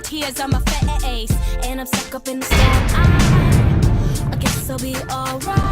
tears on my face, and I'm stuck up in the storm. I guess I'll be alright.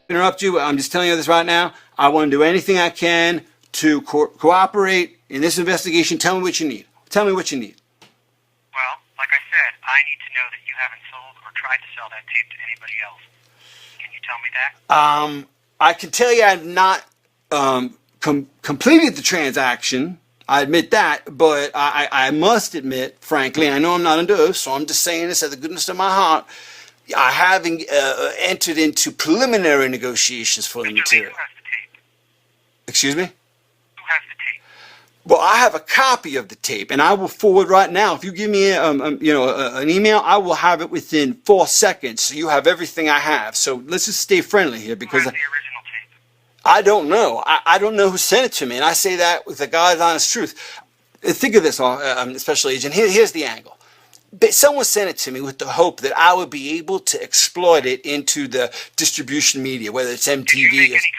Interrupt you. I'm just telling you this right now. I want to do anything I can to cooperate in this investigation. Tell me what you need. Tell me what you need. Well, like I said, I need to know that you haven't sold or tried to sell that tape to anybody else. Can you tell me that? I can tell you I've not completed the transaction. I admit that, but I must admit, frankly, I know I'm not under oath, so I'm just saying this out of the goodness of my heart. I haven't entered into preliminary negotiations for the material. Who has the tape? Excuse me? Who has the tape? Well, I have a copy of the tape, and I will forward right now. If you give me an email, I will have it within 4 seconds. So you have everything I have. So let's just stay friendly here, because Who has the original tape? I don't know. I don't know who sent it to me, and I say that with the God's honest truth. Think of this, Special Agent. Here's the angle. Someone sent it to me with the hope that I would be able to exploit it into the distribution media, whether it's MTV. Did you make any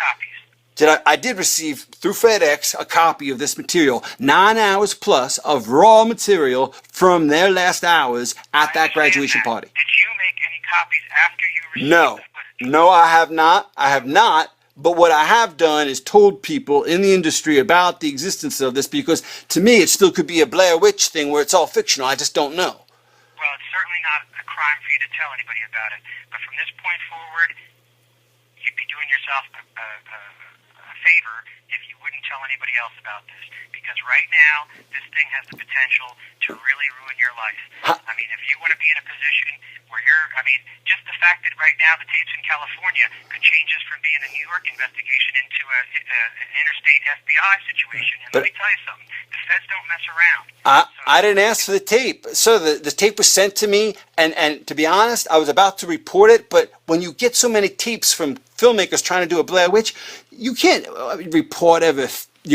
copies? I did receive through FedEx a copy of this material, 9 hours plus of raw material from their last hours at that graduation party. Did you make any copies after you received No, the footage? no, I have not. I have not. But what I have done is told people in the industry about the existence of this, because to me it still could be a Blair Witch thing where it's all fictional. I just don't know. Well, it's certainly not a crime for you to tell anybody about it. But from this point forward, you'd be doing yourself a favor if you wouldn't tell anybody else about this. Because right now, this thing has the potential to really ruin your life. I mean, if you want to be in a position where just the fact that right now the tapes in California could change this from being a New York investigation into an interstate FBI situation. And let me tell you something, the feds don't mess around. I didn't ask for the tape. So the tape was sent to me, and to be honest, I was about to report it, but when you get so many tapes from filmmakers trying to do a Blair Witch, you can't report every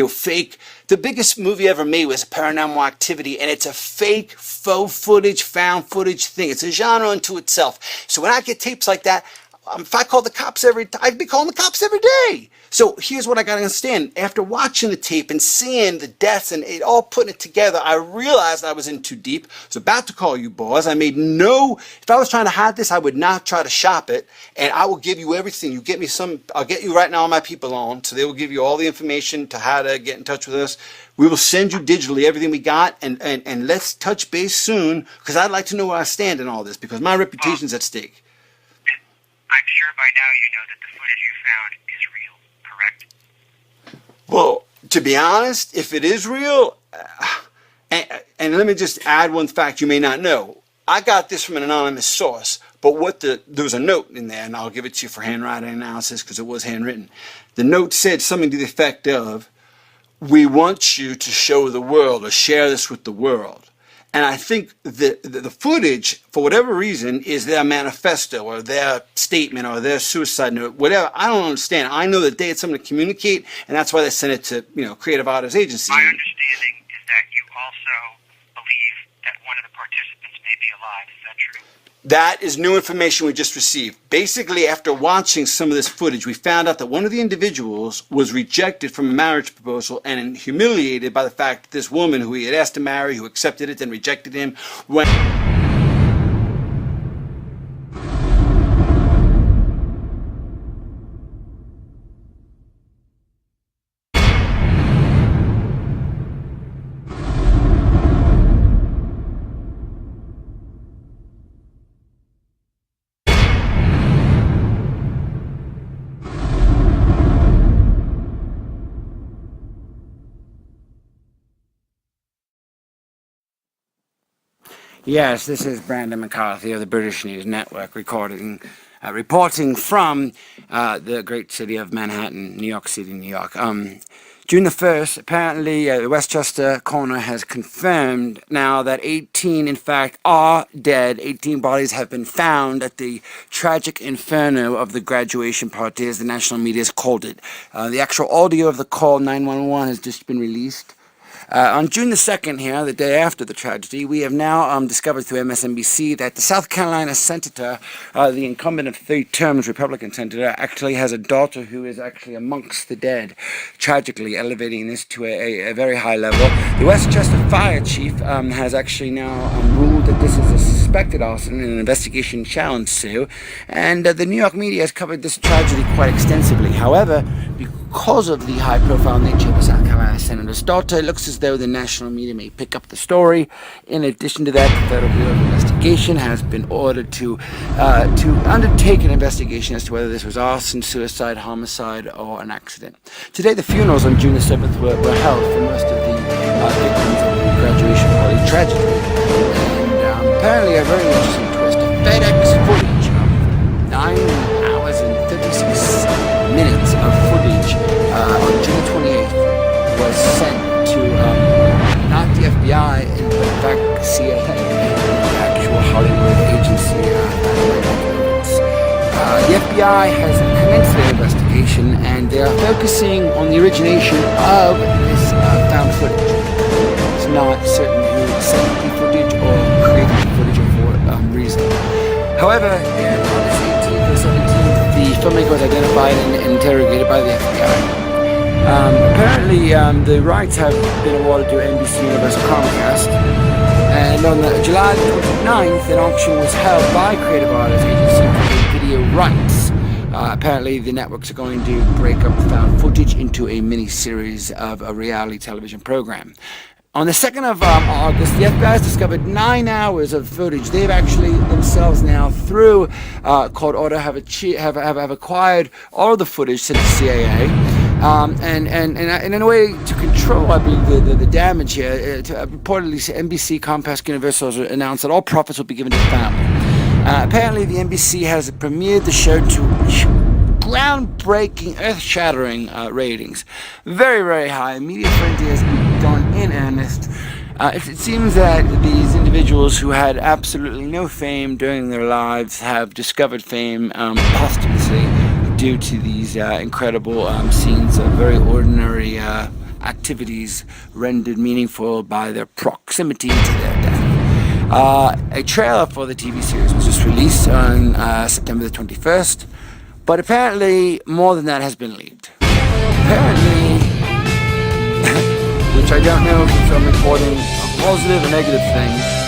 fake. The biggest movie ever made was Paranormal Activity, and it's a fake, faux footage, found footage thing. It's a genre unto itself. So when I get tapes like that, if I call the cops I'd be calling the cops every day. So here's what I gotta understand. After watching the tape and seeing the deaths and it all putting it together, I realized I was in too deep. I was about to call you boss. If I was trying to hide this, I would not try to shop it. And I will give you everything. You get me I'll get you right now all my people on. So they will give you all the information to how to get in touch with us. We will send you digitally everything we got. And let's touch base soon, because I'd like to know where I stand in all this, because my reputation's at stake. I'm sure by now you know that the footage you found is real, correct? Well, to be honest, if it is real, and let me just add one fact you may not know. I got this from an anonymous source, but there was a note in there, and I'll give it to you for handwriting analysis because it was handwritten. The note said something to the effect of, "We want you to show the world or share this with the world." And I think the footage, for whatever reason, is their manifesto or their statement or their suicide note, whatever. I don't understand. I know that they had something to communicate, and that's why they sent it to, Creative Artists Agency. My understanding is that you also believe that one of the participants may be alive. Is that true? That is new information we just received. Basically, after watching some of this footage, we found out that one of the individuals was rejected from a marriage proposal and humiliated by the fact that this woman who he had asked to marry, who accepted it and rejected him, went... Yes, this is Brandon McCarthy of the British News Network reporting from the great city of Manhattan, New York City, New York. June the 1st, apparently the Westchester coroner has confirmed now that 18, in fact, are dead. 18 bodies have been found at the tragic inferno of the graduation party, as the national media has called it. The actual audio of the call 911 has just been released. On June the 2nd here, the day after the tragedy, we have now discovered through MSNBC that the South Carolina senator, the incumbent of 3 terms Republican senator, actually has a daughter who is actually amongst the dead, tragically elevating this to a very high level. The Westchester fire chief has actually now ruled that this is a suspected arson and an investigation shall ensue, and the New York media has covered this tragedy quite extensively. However, because of the high-profile nature of the South Carolina senator's daughter, it looks as though the national media may pick up the story. In addition to that, the Federal Bureau of Investigation has been ordered to undertake an investigation as to whether this was arson, suicide, homicide, or an accident. Today, the funerals on June the 7th were held for most of the victims of the graduation party tragedy. And apparently, a very interesting twist, a FedEx footage of 9 hours and 36 minutes of footage on June 28th was sent to not the FBI, but in fact CIA, the actual Hollywood agency. The FBI has commenced their investigation, and they are focusing on the origination of this found footage. It's not certain who sent the footage or created the footage or for what reason. However, on August 18th or 17th, the filmmaker was identified and interrogated by the FBI. Apparently, the rights have been awarded to NBC Universal Comcast, and on July 29th, an auction was held by Creative Artists Agency for video rights. Apparently, the networks are going to break up the found footage into a mini-series of a reality television program. On the 2nd of August, the FBI has discovered 9 hours of footage. They've actually themselves now, through court order, have acquired all of the footage to the CIA. And in a way to control, I believe, the damage here, reportedly NBC, Comcast, Universal has announced that all profits will be given to the family. Apparently, the NBC has premiered the show to groundbreaking, earth-shattering ratings. Very, very high. Media frenzy has begun in earnest. It seems that these individuals who had absolutely no fame during their lives have discovered fame posthumously due to these incredible scenes of very ordinary activities rendered meaningful by their proximity to their death. A trailer for the TV series was just released on September the 21st, but apparently more than that has been leaked. Apparently, which I don't know if I'm reporting a positive or negative thing,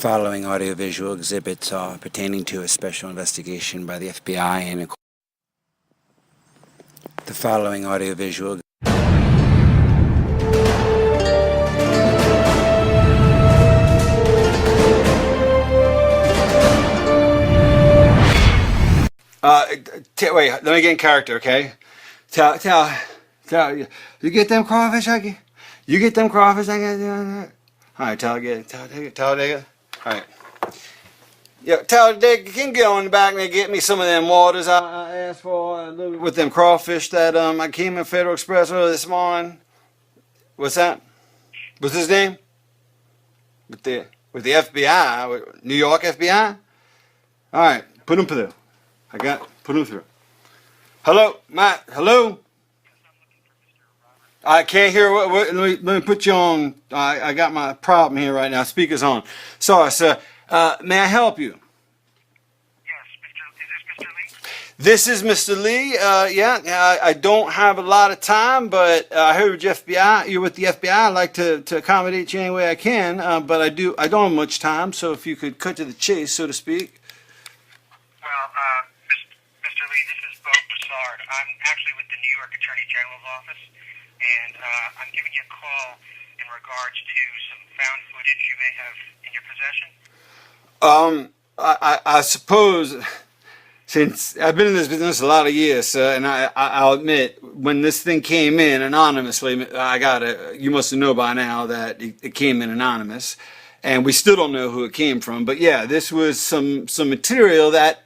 The following audiovisual exhibits are pertaining to a special investigation by the FBI and the following audiovisual wait, let me get in character, okay? Tell, you get them crawfish I get? You get them crawfish I get? Alright, Talladega. Alright. Yeah, Talladega, can you get on the back and get me some of them waters I asked for with them crawfish that I came in Federal Express earlier this morning? What's that? What's his name? With the FBI, with New York FBI? Alright, put him through. Put him through. Hello, Matt. Hello. I can't hear. Let me put you on. I got my problem here right now. Speaker's on. Sorry, sir. May I help you? Yes, is This this Mr. Lee? is Mr. Lee. Yeah. I don't have a lot of time, but I heard you FBI. You're with the FBI. I'd like to accommodate you any way I can, but I don't have much time. So if you could cut to the chase, so to speak. Well, Mr. Lee, this is Bo Broussard. I'm actually with the New York Attorney General's office, and I'm giving you a call in regards to some found footage you may have in your possession. I suppose, since I've been in this business a lot of years, sir, and I'll admit, when this thing came in anonymously, you must know by now that it came in anonymous, and we still don't know who it came from. But yeah, this was some material that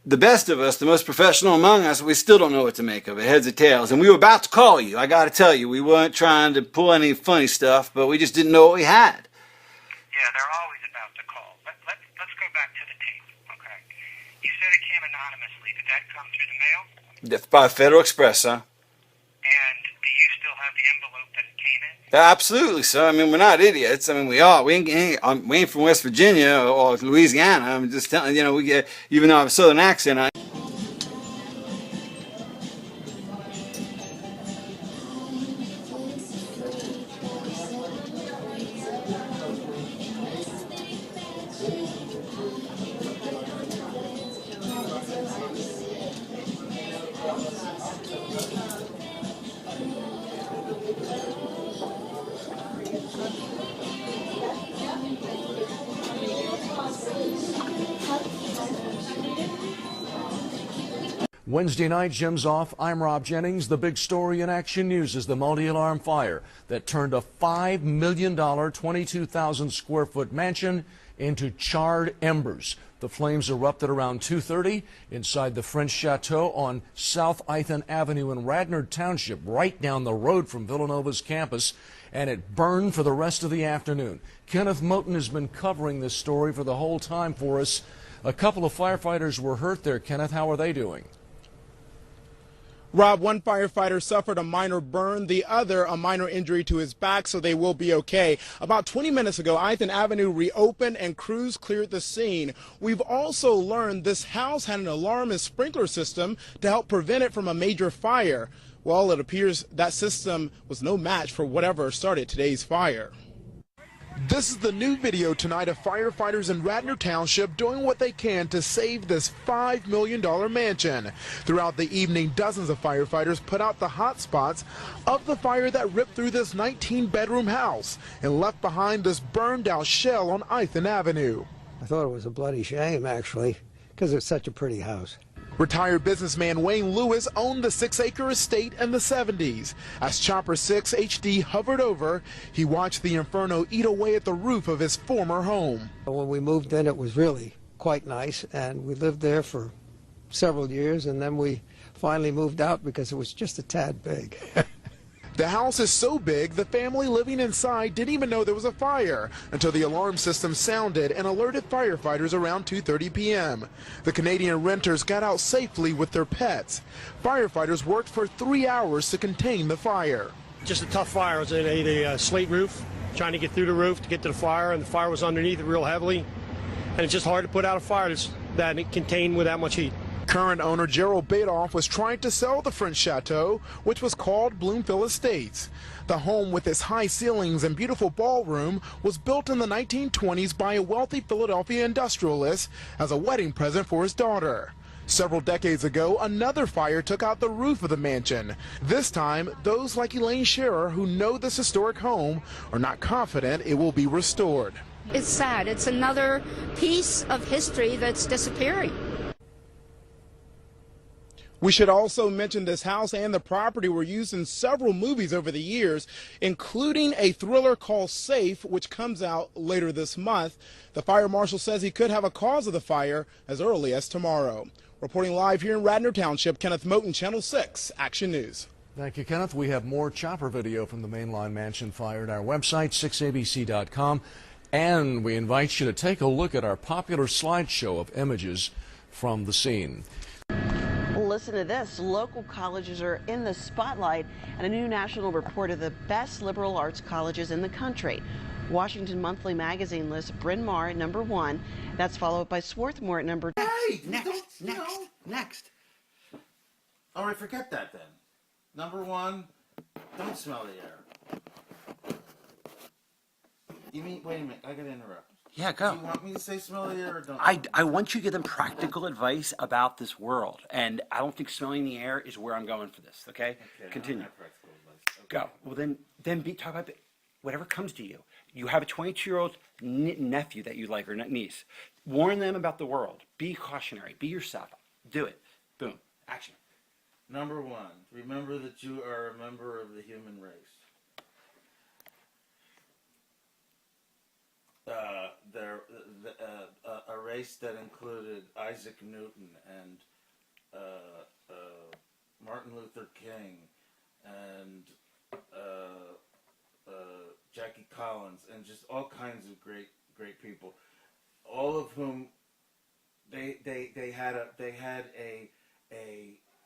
the best of us, the most professional among us, we still don't know what to make of it, heads or tails. And we were about to call you, I gotta tell you. We weren't trying to pull any funny stuff, but we just didn't know what we had. Yeah, they're always about to call. Let's go back to the tape, okay? You said it came anonymously. Did that come through the mail? That's by Federal Express, sir. And do you still have the envelope that it came in? Absolutely, sir. I mean, we're not idiots. I mean, we are. We ain't from West Virginia or Louisiana. I'm just telling you, we get, even though I have a southern accent, Wednesday night, Jim's off. I'm Rob Jennings. The big story in Action News is the multi-alarm fire that turned a $5 million, 22,000 square foot mansion into charred embers. The flames erupted around 2:30 inside the French Chateau on South Ithan Avenue in Radnor Township, right down the road from Villanova's campus, and it burned for the rest of the afternoon. Kenneth Moten has been covering this story for the whole time for us. A couple of firefighters were hurt there. Kenneth, how are they doing? Rob, one firefighter suffered a minor burn, the other a minor injury to his back, so they will be okay. About 20 minutes ago, Ithan Avenue reopened and crews cleared the scene. We've also learned this house had an alarm and sprinkler system to help prevent it from a major fire. Well, it appears that system was no match for whatever started today's fire. This is the new video tonight of firefighters in Radnor Township doing what they can to save this $5 million mansion. Throughout the evening, dozens of firefighters put out the hot spots of the fire that ripped through this 19-bedroom house and left behind this burned-out shell on Ithan Avenue. I thought it was a bloody shame, actually, because it's such a pretty house. Retired businessman Wayne Lewis owned the 6-acre estate in the 70s. As Chopper 6 HD hovered over, he watched the inferno eat away at the roof of his former home. When we moved in, it was really quite nice, and we lived there for several years, and then we finally moved out because it was just a tad big. The house is so big, the family living inside didn't even know there was a fire until the alarm system sounded and alerted firefighters around 2:30 p.m. The Canadian renters got out safely with their pets. Firefighters worked for 3 hours to contain the fire. Just a tough fire. It was a slate roof, trying to get through the roof to get to the fire, and the fire was underneath it real heavily. And it's just hard to put out a fire that it contained with that much heat. Current owner Gerald Badoff was trying to sell the French chateau, which was called Bloomfield Estates. The home, with its high ceilings and beautiful ballroom, was built in the 1920s by a wealthy Philadelphia industrialist as a wedding present for his daughter. Several decades ago, another fire took out the roof of the mansion. This time, those like Elaine Scherer, who know this historic home, are not confident it will be restored. It's sad. It's another piece of history that's disappearing. We should also mention this house and the property were used in several movies over the years, including a thriller called Safe, which comes out later this month. The fire marshal says he could have a cause of the fire as early as tomorrow. Reporting live here in Radnor Township, Kenneth Moten, Channel 6 Action News. Thank you, Kenneth. We have more chopper video from the Mainline Mansion fire at our website, 6abc.com. And we invite you to take a look at our popular slideshow of images from the scene. Listen to this. Local colleges are in the spotlight, and a new national report of the best liberal arts colleges in the country. Washington Monthly Magazine lists Bryn Mawr at number 1. That's followed by Swarthmore at number 2. Hey, next. All right, forget that then. Number 1, don't smell the air. You mean, wait a minute, I gotta interrupt. Yeah, go. Do you want me to say smell the air or don't? I want you to give them practical advice about this world, and I don't think smelling the air is where I'm going for this. Okay, continue. Okay. Go. Well, then talk about whatever comes to you. You have a 22-year-old nephew that you like or niece. Warn them about the world. Be cautionary. Be yourself. Do it. Boom. Action. Number 1, remember that you are a member of the human race. A race that included Isaac Newton and Martin Luther King and Jackie Collins and just all kinds of great people, all of whom they had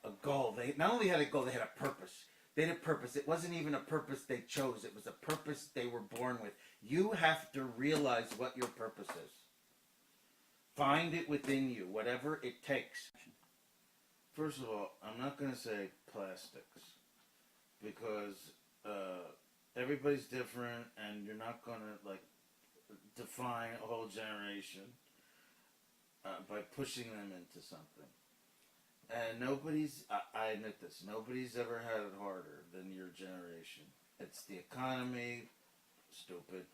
a goal. They not only had a goal, they had a purpose. They had a purpose. It wasn't even a purpose they chose. It was a purpose they were born with. You have to realize what your purpose is. Find it within you, whatever it takes. First of all, I'm not going to say plastics because everybody's different and you're not going to define a whole generation by pushing them into something. And I admit this, nobody's ever had it harder than your generation. It's the economy, stupid.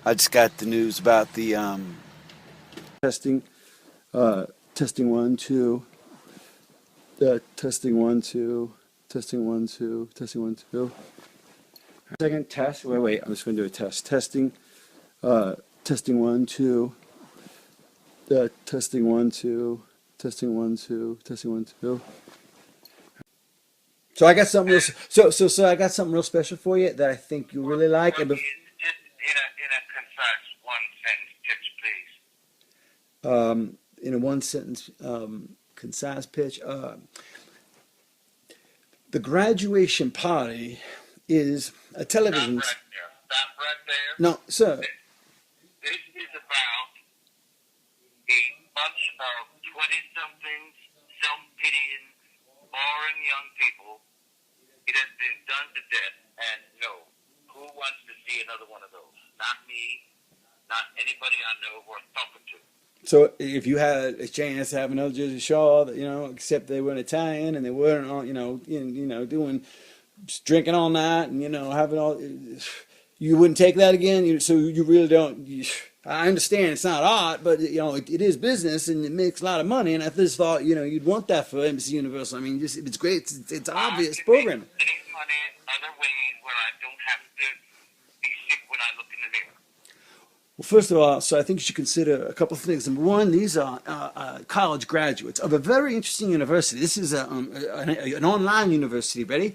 I just got the news about the testing. Testing 1 2. Testing 1 2. Testing 1 2. Testing 1 2. Second test. Wait. I'm just going to do a test. Testing. Testing 1 2. Testing 1 2. Testing 1 2. Testing 1 2. So I got something real. So I got something real special for you that I think you really like. And Just in a concise one sentence pitch, please. in a one sentence, concise pitch, the graduation party is a television. Stop right there. No, sir. This is about a bunch of 20-somethings, self-pitying, boring young people. It has been done to death, and no, who wants to see another one of those? Not me, not anybody I know worth talking to. So if you had a chance to have another Jersey Shore, except they weren't Italian and they weren't, doing drinking all night and having all, you wouldn't take that again. So you really don't. I understand it's not art, but it is business and it makes a lot of money. And I just thought you'd want that for NBC Universal. I mean, it's great. It's obvious programming. Any money other ways where I don't have to be sick when I look in the mirror. Well, first of all, so I think you should consider a couple of things. Number one, these are college graduates of a very interesting university. This is an online university, ready?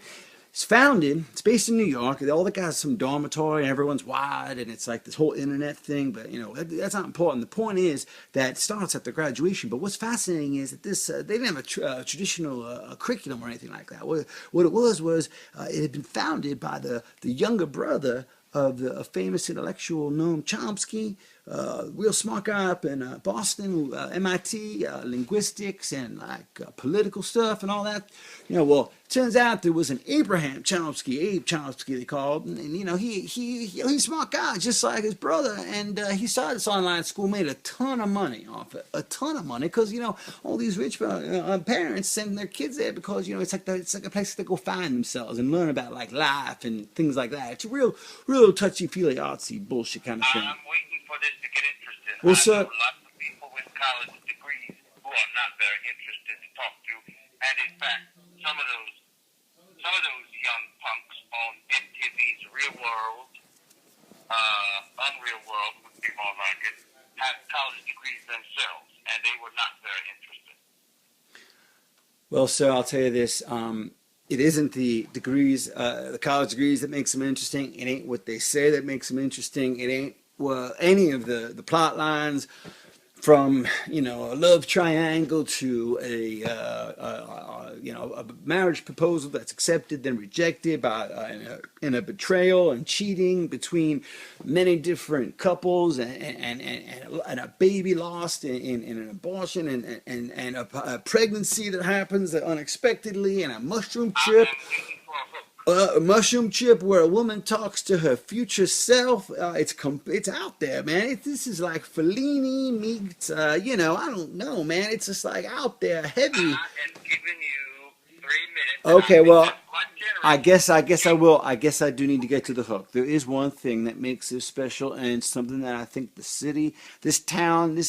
It's based in New York. All the guys some dormitory and everyone's wide and it's like this whole internet thing, but that's not important. The point is that it starts at the graduation. But what's fascinating is that they didn't have a traditional curriculum or anything like that. What it was it had been founded by the younger brother of the famous intellectual Noam Chomsky, real smart guy up in Boston, MIT, linguistics and political stuff and all that. Well, turns out there was an Abe Chomsky they called, and he's a smart guy just like his brother, and he started this online school, made a ton of money off it, because all these rich parents send their kids there because it's like a place to go find themselves and learn about life and things like that. It's a real touchy-feely artsy bullshit kind of thing. I'm waiting for this to get interesting. Well, I sir, know lots of people with college degrees who are not very interested to talk to, and in fact, some of those young punks on MTV's Real World, Unreal World would be more like it, have college degrees themselves, and they were not very interested. well, sir, I'll tell you this. It isn't the degrees, the college degrees that makes them interesting. It ain't what they say that makes them interesting. It ain't any of the plot lines from a love triangle to a marriage proposal that's accepted then rejected in a betrayal and cheating between many different couples and a baby lost in an abortion and a pregnancy that happens unexpectedly and a mushroom trip. A mushroom trip where a woman talks to her future self. It's out there, man. This is like Fellini meets, I don't know, man. It's just like out there, heavy. I am giving you 3 minutes. Okay, well, I guess I will. I guess I do need to get to the hook. There is one thing that makes this special, and it's something that I think the city, this town,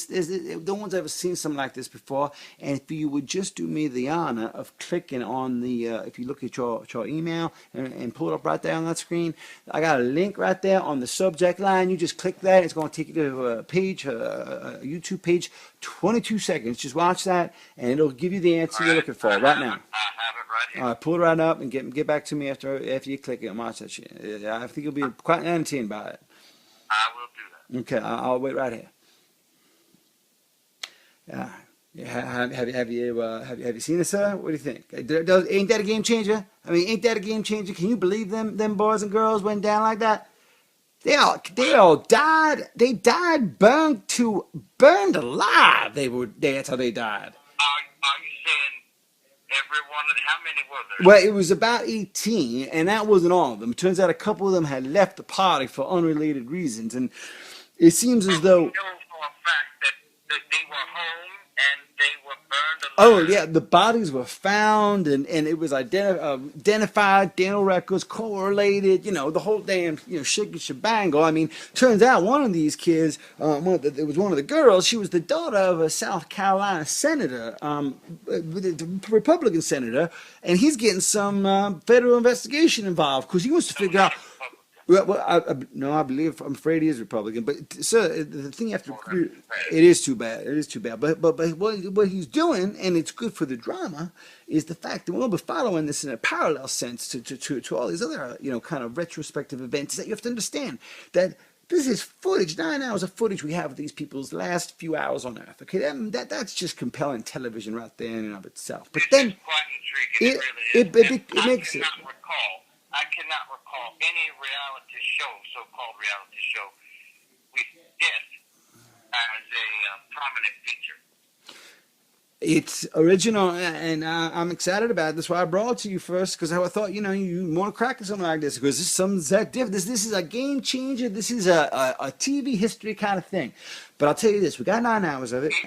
no one's ever seen something like this before. And if you would just do me the honor of clicking on if you look at your email and pull it up right there on that screen, I got a link right there on the subject line. You just click that. It's going to take you to a page, a YouTube page, 22 seconds. Just watch that, and it'll give you the answer you're looking for right now. I have it right here. All right, pull it right up and get back to me after you click it and watch that shit. I think you'll be quite entertained by it. I will do that. Okay, I'll wait right here. Have you seen it, sir? What do you think? Ain't that a game changer? I mean, ain't that a game changer? Can you believe them boys and girls went down like that? They all died. They died burned alive. That's how they died. Are you saying every one of them? How many were there? Well, it was about 18, and that wasn't all of them. It turns out a couple of them had left the party for unrelated reasons, and it seems as though. You know for a fact that they were home and they were burned Oh yeah, the bodies were found and it was identified, dental records correlated, the whole damn shit and shebangle. I mean, turns out one of these kids, it was one of the girls. She was the daughter of a South Carolina senator, the Republican senator, and he's getting some federal investigation involved because he wants to figure out. Well, no, I believe I'm afraid he is Republican. But sir, the thing you have to it is too bad. It is too bad. But what he's doing, and it's good for the drama, is the fact that we'll be following this in a parallel sense to all these other kind of retrospective events that you have to understand that this is footage, 9 hours of footage we have of these people's last few hours on Earth. Okay, that's just compelling television right there in and of itself. But then it makes it. I cannot recall any reality show, so-called reality show, with death as a prominent feature. It's original, and I'm excited about it. That's why I brought it to you first, because I thought, you want to crack something like this, because this is something that different. This is a game changer. This is a TV history kind of thing. But I'll tell you this, we got 9 hours of it. It is,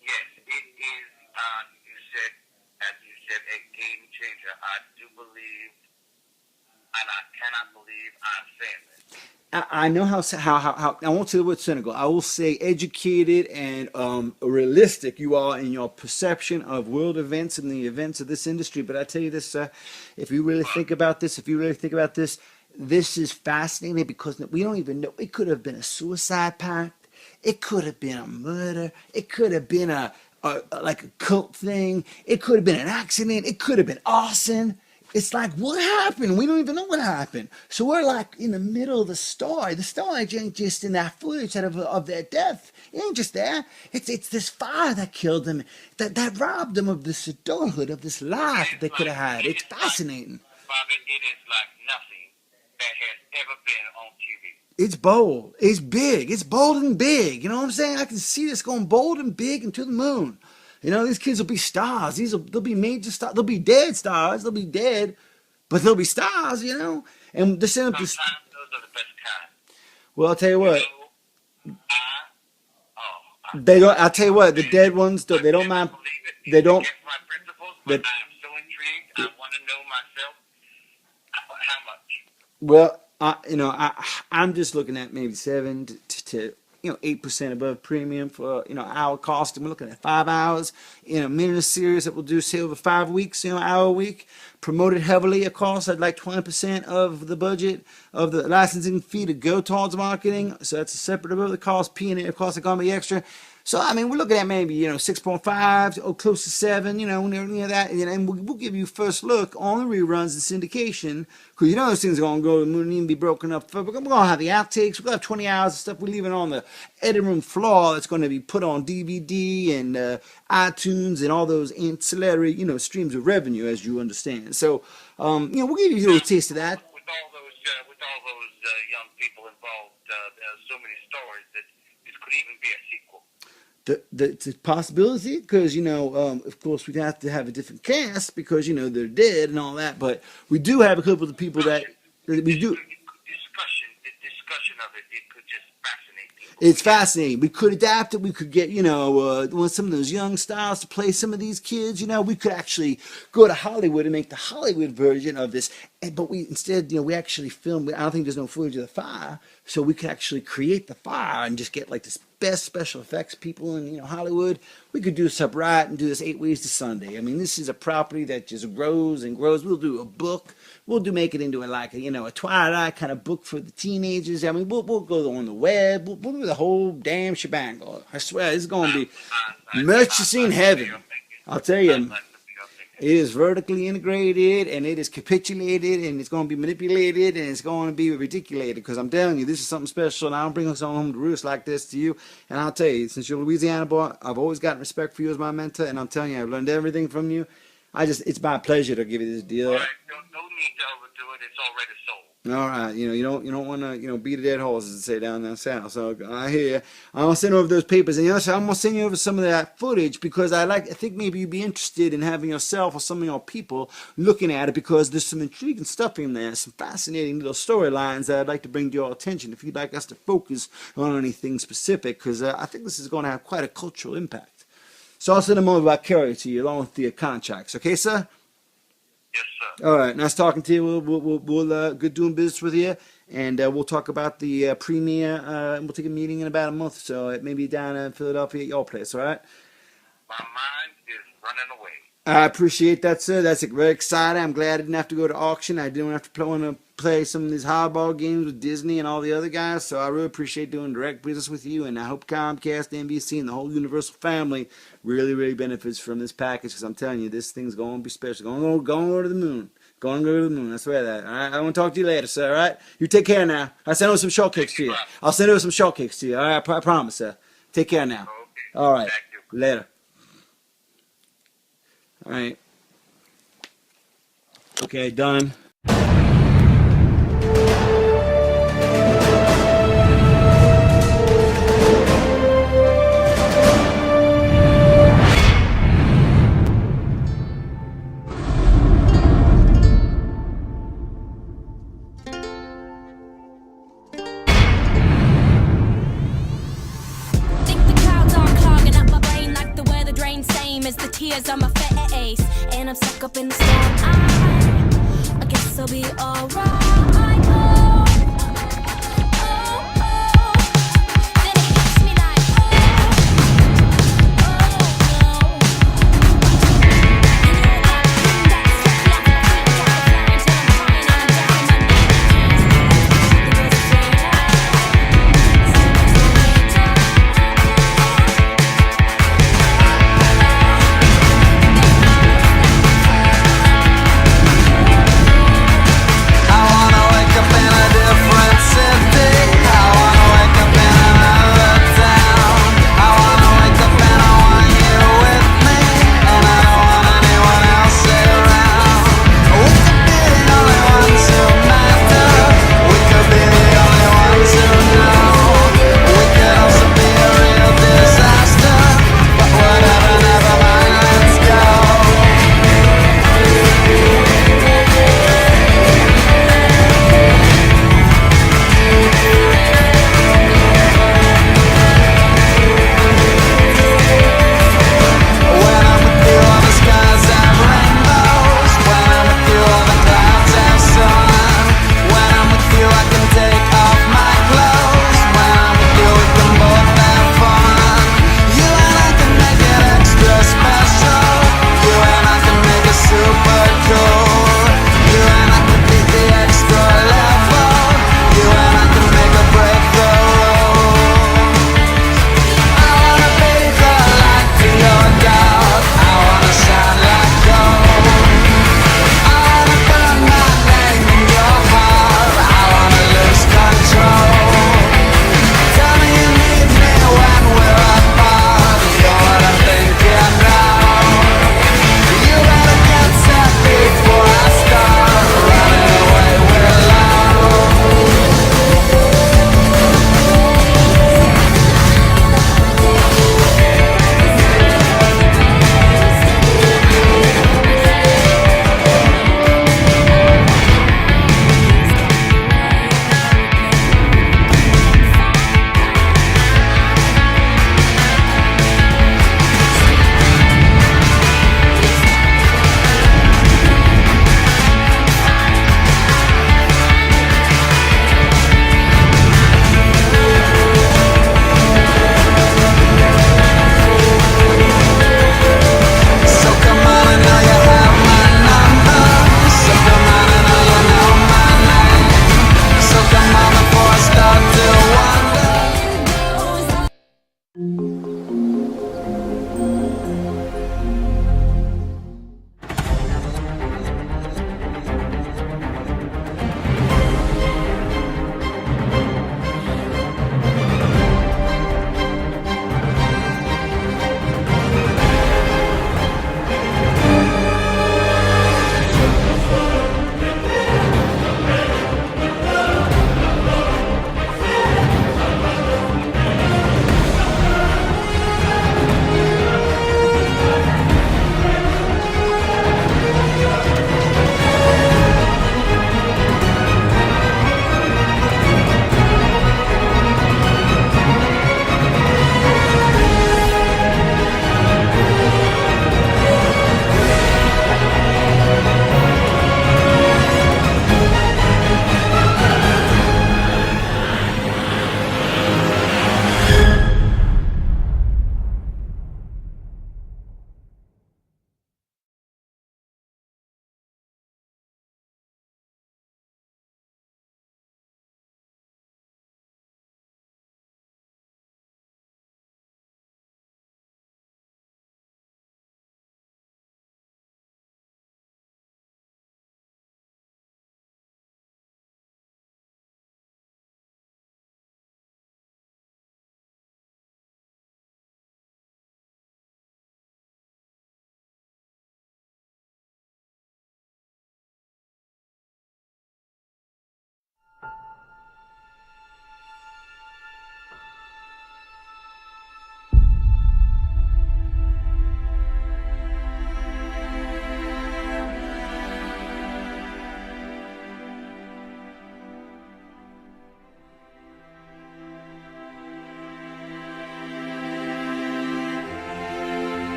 yes, it is, as you said, a game changer. I do believe, and I cannot believe I'm saying this. I know how I won't say the word cynical. I will say educated and realistic you are in your perception of world events and the events of this industry. But I tell you this, if you really think about this, this is fascinating because we don't even know. It could have been a suicide pact. It could have been a murder. It could have been like a cult thing. It could have been an accident. It could have been arson. It's like, what happened? We don't even know what happened. So we're like in the middle of the story. The story ain't just in that footage of their death. It ain't just there. It's this fire that killed them, that robbed them of this adulthood, of this life that they could have had. It's fascinating. Bobby, it is like nothing that has ever been on TV. It's bold. It's big. It's bold and big. You know what I'm saying? I can see this going bold and big and to the moon. These kids will be stars. They'll be major stars. They'll be dead stars. They'll be dead, but they'll be stars. And they're setting up this. Sometimes those are the best kind. Well, I'll tell you what. They don't. I'll tell you what. The dead ones, they don't mind. They don't. My principles, but I am so intrigued. I want to know myself how much. Well, I'm just looking at maybe 7 to 8% above premium for hour cost, and we're looking at 5 hours in a minute series that we'll do say over 5 weeks, hour a week, promoted heavily. Of course, I'd like 20% of the budget of the licensing fee to go towards marketing, so that's a separate above the cost. P&A, of course, are going to be extra. So, I mean, we're looking at maybe, 6.5 or close to 7, near that. And we'll give you first look on the reruns and syndication, because those things are going to go to the moon and even be broken up. We're going to have the outtakes. We're going to have 20 hours of stuff we're leaving on the editing room floor that's going to be put on DVD and iTunes and all those ancillary, streams of revenue, as you understand. So, we'll give you a little taste of that. With all those young people involved, there are so many stories that this could even be a sequel. It's a possibility because, of course, we have to have a different cast because, they're dead and all that. But we do have a couple of the people that we do. The discussion of it could just fascinate people. It's fascinating. We could adapt it. We could get, some of those young stars to play some of these kids. We could actually go to Hollywood and make the Hollywood version of this. But we we actually filmed. I don't think there's no footage of the fire. So we could actually create the fire and just get like this best special effects people in Hollywood. We could do stuff right and do this 8 Ways to Sunday. I mean, this is a property that just grows and grows. We'll do a book. We'll make it into a Twilight kind of book for the teenagers. I mean, we'll go on the web. We'll do the whole damn shebang. I swear, it's going to be merch in heaven. I'll tell you. It is vertically integrated, and it is capitulated, and it's going to be manipulated, and it's going to be ridiculated, because I'm telling you, this is something special, and I don't bring us home to roost like this to you. And I'll tell you, since you're a Louisiana boy, I've always gotten respect for you as my mentor, and I'm telling you, I've learned everything from you. It's my pleasure to give you this deal. All right, no need to overdo it. It's already sold. All right, you don't want to beat a dead horse, as they say down there south. So I hear you. I'm gonna send over those papers, and so I'm gonna send you over some of that footage because I think maybe you'd be interested in having yourself or some of your people looking at it, because there's some intriguing stuff in there, some fascinating little storylines that I'd like to bring to your attention if you'd like us to focus on anything specific, because I think this is going to have quite a cultural impact. So I'll send them over by carrier to you along with the contracts. Okay, sir? Yes, sir. All right. Nice talking to you. We'll good doing business with you. And we'll talk about the premiere. And we'll take a meeting in about a month or so. It may be down in Philadelphia at your place, all right? My mind is running away. I appreciate that, sir. That's very exciting. I'm glad I didn't have to go to auction. I didn't have to play some of these hardball games with Disney and all the other guys. So I really appreciate doing direct business with you. And I hope Comcast, NBC, and the whole Universal family really, really benefits from this package. Because I'm telling you, this thing's going to be special. Going to go to the moon. Going to go to the moon. I swear that. All right. I want to talk to you later, sir. All right. You take care now. I'll send over some shortcakes to you. I'll send over some shortcakes to you. All right. I promise, sir. Take care now. Okay. All right. Thank you. Later. All right. Okay, done. Think the clouds are clogging up my brain like the weather drains, same as the tears on my face. And I'm stuck up in the storm. I guess I'll be alright. Oh, oh, oh. Then it hits me like, oh, oh, no. And you're that thing that swept me off my feet, got the flying till I'm flying and I'm down on my knees. The rest I wanna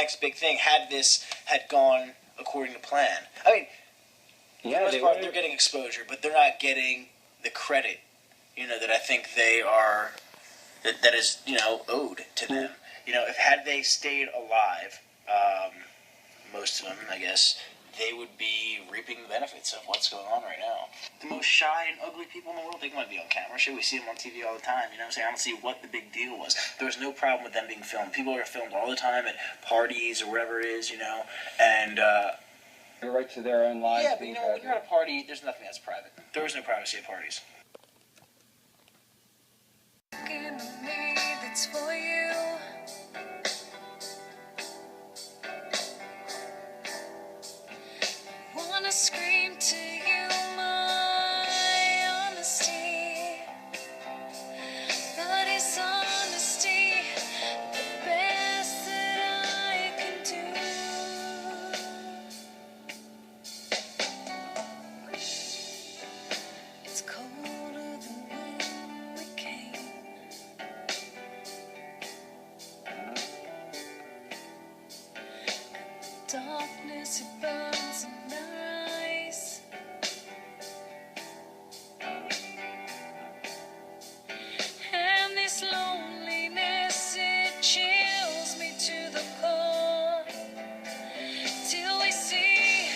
next big thing had this had gone according to plan. I mean, for the most part, they're getting exposure, but they're not getting the credit, that I think they are, that is, owed to them. If had they stayed alive, most of them, I guess, they would be reaping the benefits of what's going on right now. The most shy and ugly people in the world, they want to be on camera. Sure, we see them on TV all the time, you know what I'm saying? I don't see what the big deal was. There was no problem with them being filmed. People are filmed all the time at parties or wherever it is, and They're right to their own lives. yeah, but when you're at a party, there's nothing that's private. There is no privacy at parties. That's for you. Wanna scream to you my honesty, but is honesty the best that I can do? It's colder than when we came. Darkness, it burns in our eyes. And this loneliness, it chills me to the core. Till we see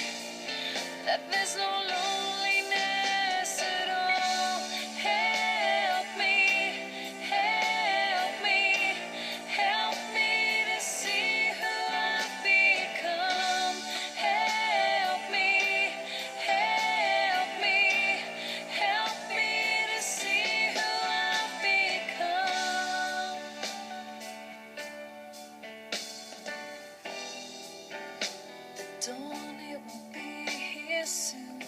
that there's no loneliness at all. Help me, help me, help me to see who I've become. Help me, help me, help me to see who I've become. The dawn, it will be here soon.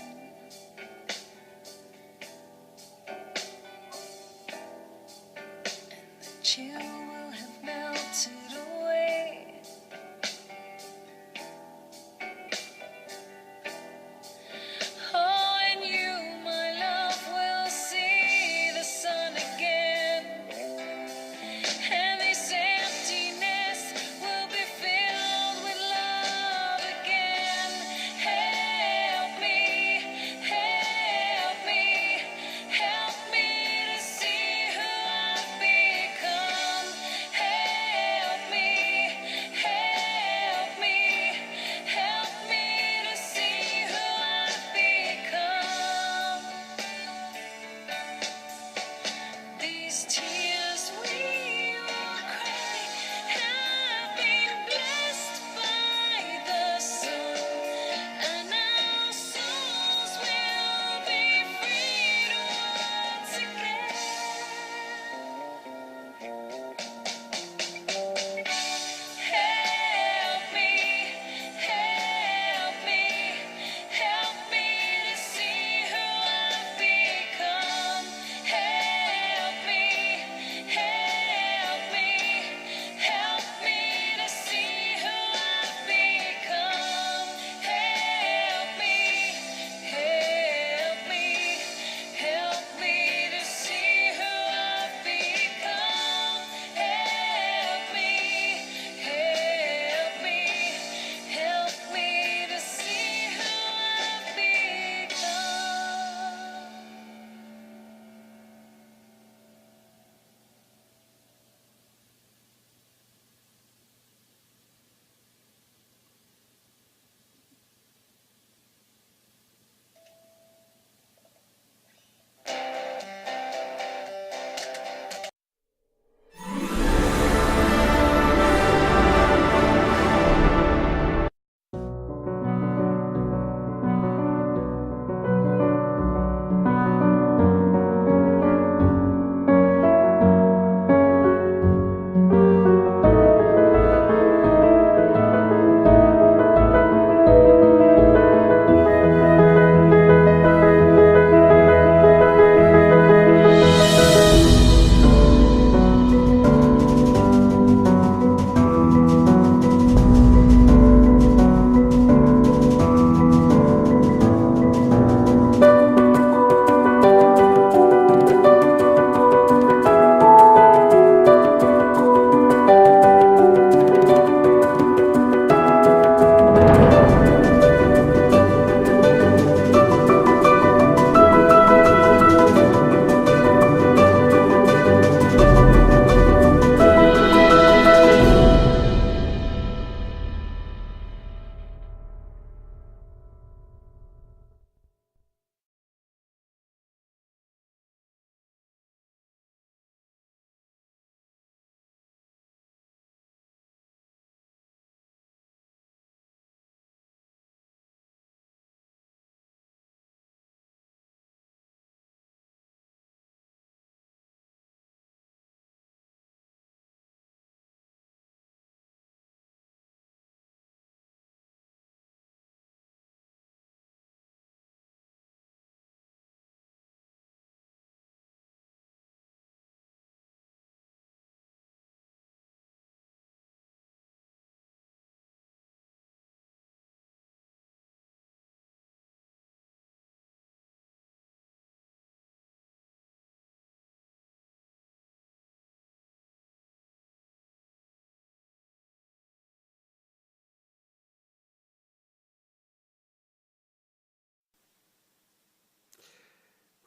The chill will have melted away. Oh, and you, my love, will see the sun again. And this emptiness will be filled with love again. Help me, help me, help me to see who I've become.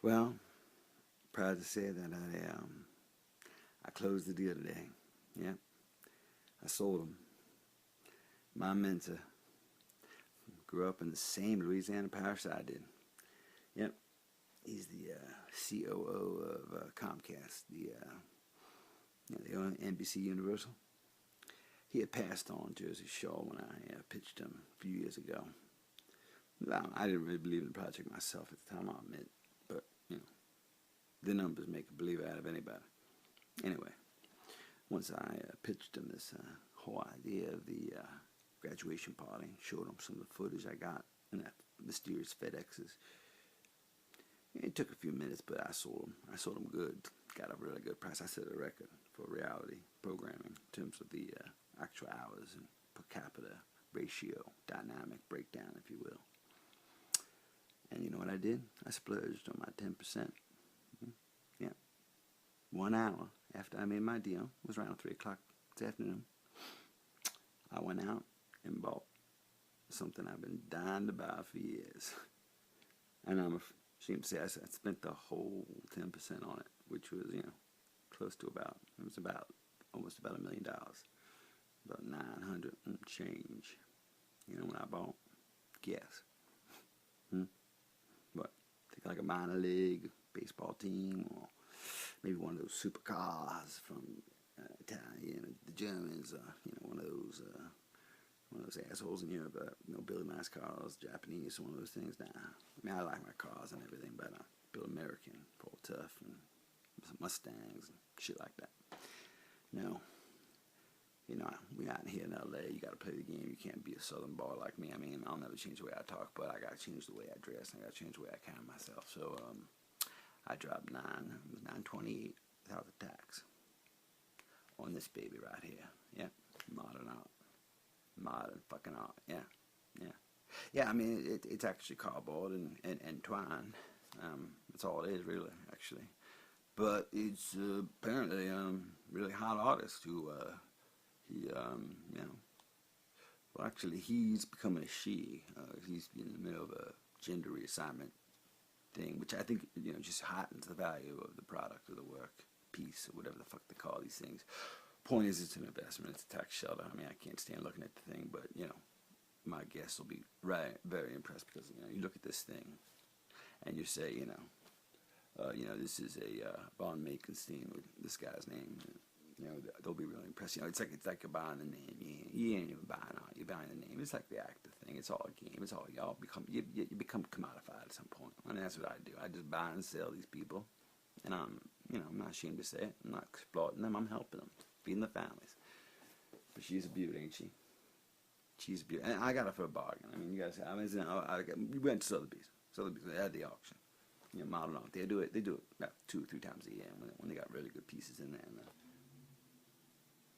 Well, proud to say that I closed the deal today. Yep, I sold him. My mentor grew up in the same Louisiana parish I did. Yep, he's the COO of Comcast, the NBC Universal. He had passed on Jersey Shore when I pitched him a few years ago. Well, I didn't really believe in the project myself at the time, I'll admit, but you know, the numbers make a believer out of anybody. Anyway, once I pitched him this whole idea of the graduation party, showed him some of the footage I got in that mysterious FedExes. It took a few minutes, but I sold him. I sold him good. Got a really good price. I set a record for reality programming in terms of the actual hours and per capita ratio, dynamic breakdown, if you will. And you know what I did? I splurged on my 10%. Yeah. 1 hour after I made my deal, it was around 3 o'clock this afternoon, I went out and bought something I've been dying to buy for years. And I'm ashamed to say I spent the whole 10% on it, which was, you know, close to almost about $1 million. About 900 and change. You know when I bought? Guess. What? Think like a minor league baseball team, or maybe one of those supercars from Italian, the Germans, one of those assholes in Europe, building nice cars, Japanese, one of those things. Nah, I mean, I like my cars and everything, but I build American, Ford Tough, and Mustangs and shit like that. No. We out here in LA, you gotta play the game. You can't be a southern boy like me. I mean, I'll never change the way I talk, but I gotta change the way I dress, and I gotta change the way I carry myself. So, I dropped $928 without the tax on this baby right here. Yeah, modern art. Modern fucking art. Yeah. I mean, it's actually cardboard and twine. That's all it is, really, actually. But it's apparently really hot artist who well, actually, he's becoming a she. He's in the middle of a gender reassignment thing, which I think just heightens the value of the product or the work piece or whatever the fuck they call these things. Point is, it's an investment. It's a tax shelter. I mean, I can't stand looking at the thing, but my guests will be very impressed because you look at this thing and you say, this is a Von Makenstein with this guy's name. They'll be really impressed. It's like you're buying the name. You ain't even buying art. You're buying the name. It's like the actor thing. It's all a game. It's all y'all become. You become commodified at some point. And that's what I do. I just buy and sell these people, and I'm not ashamed to say it. I'm not exploiting them. I'm helping them, feeding the families. But she's a beauty, ain't she? She's a beauty. And I got her for a bargain. I mean, you guys. We went to Sotheby's. They had the auction. Model art. They do it about 2 or 3 times a year when they got really good pieces in there.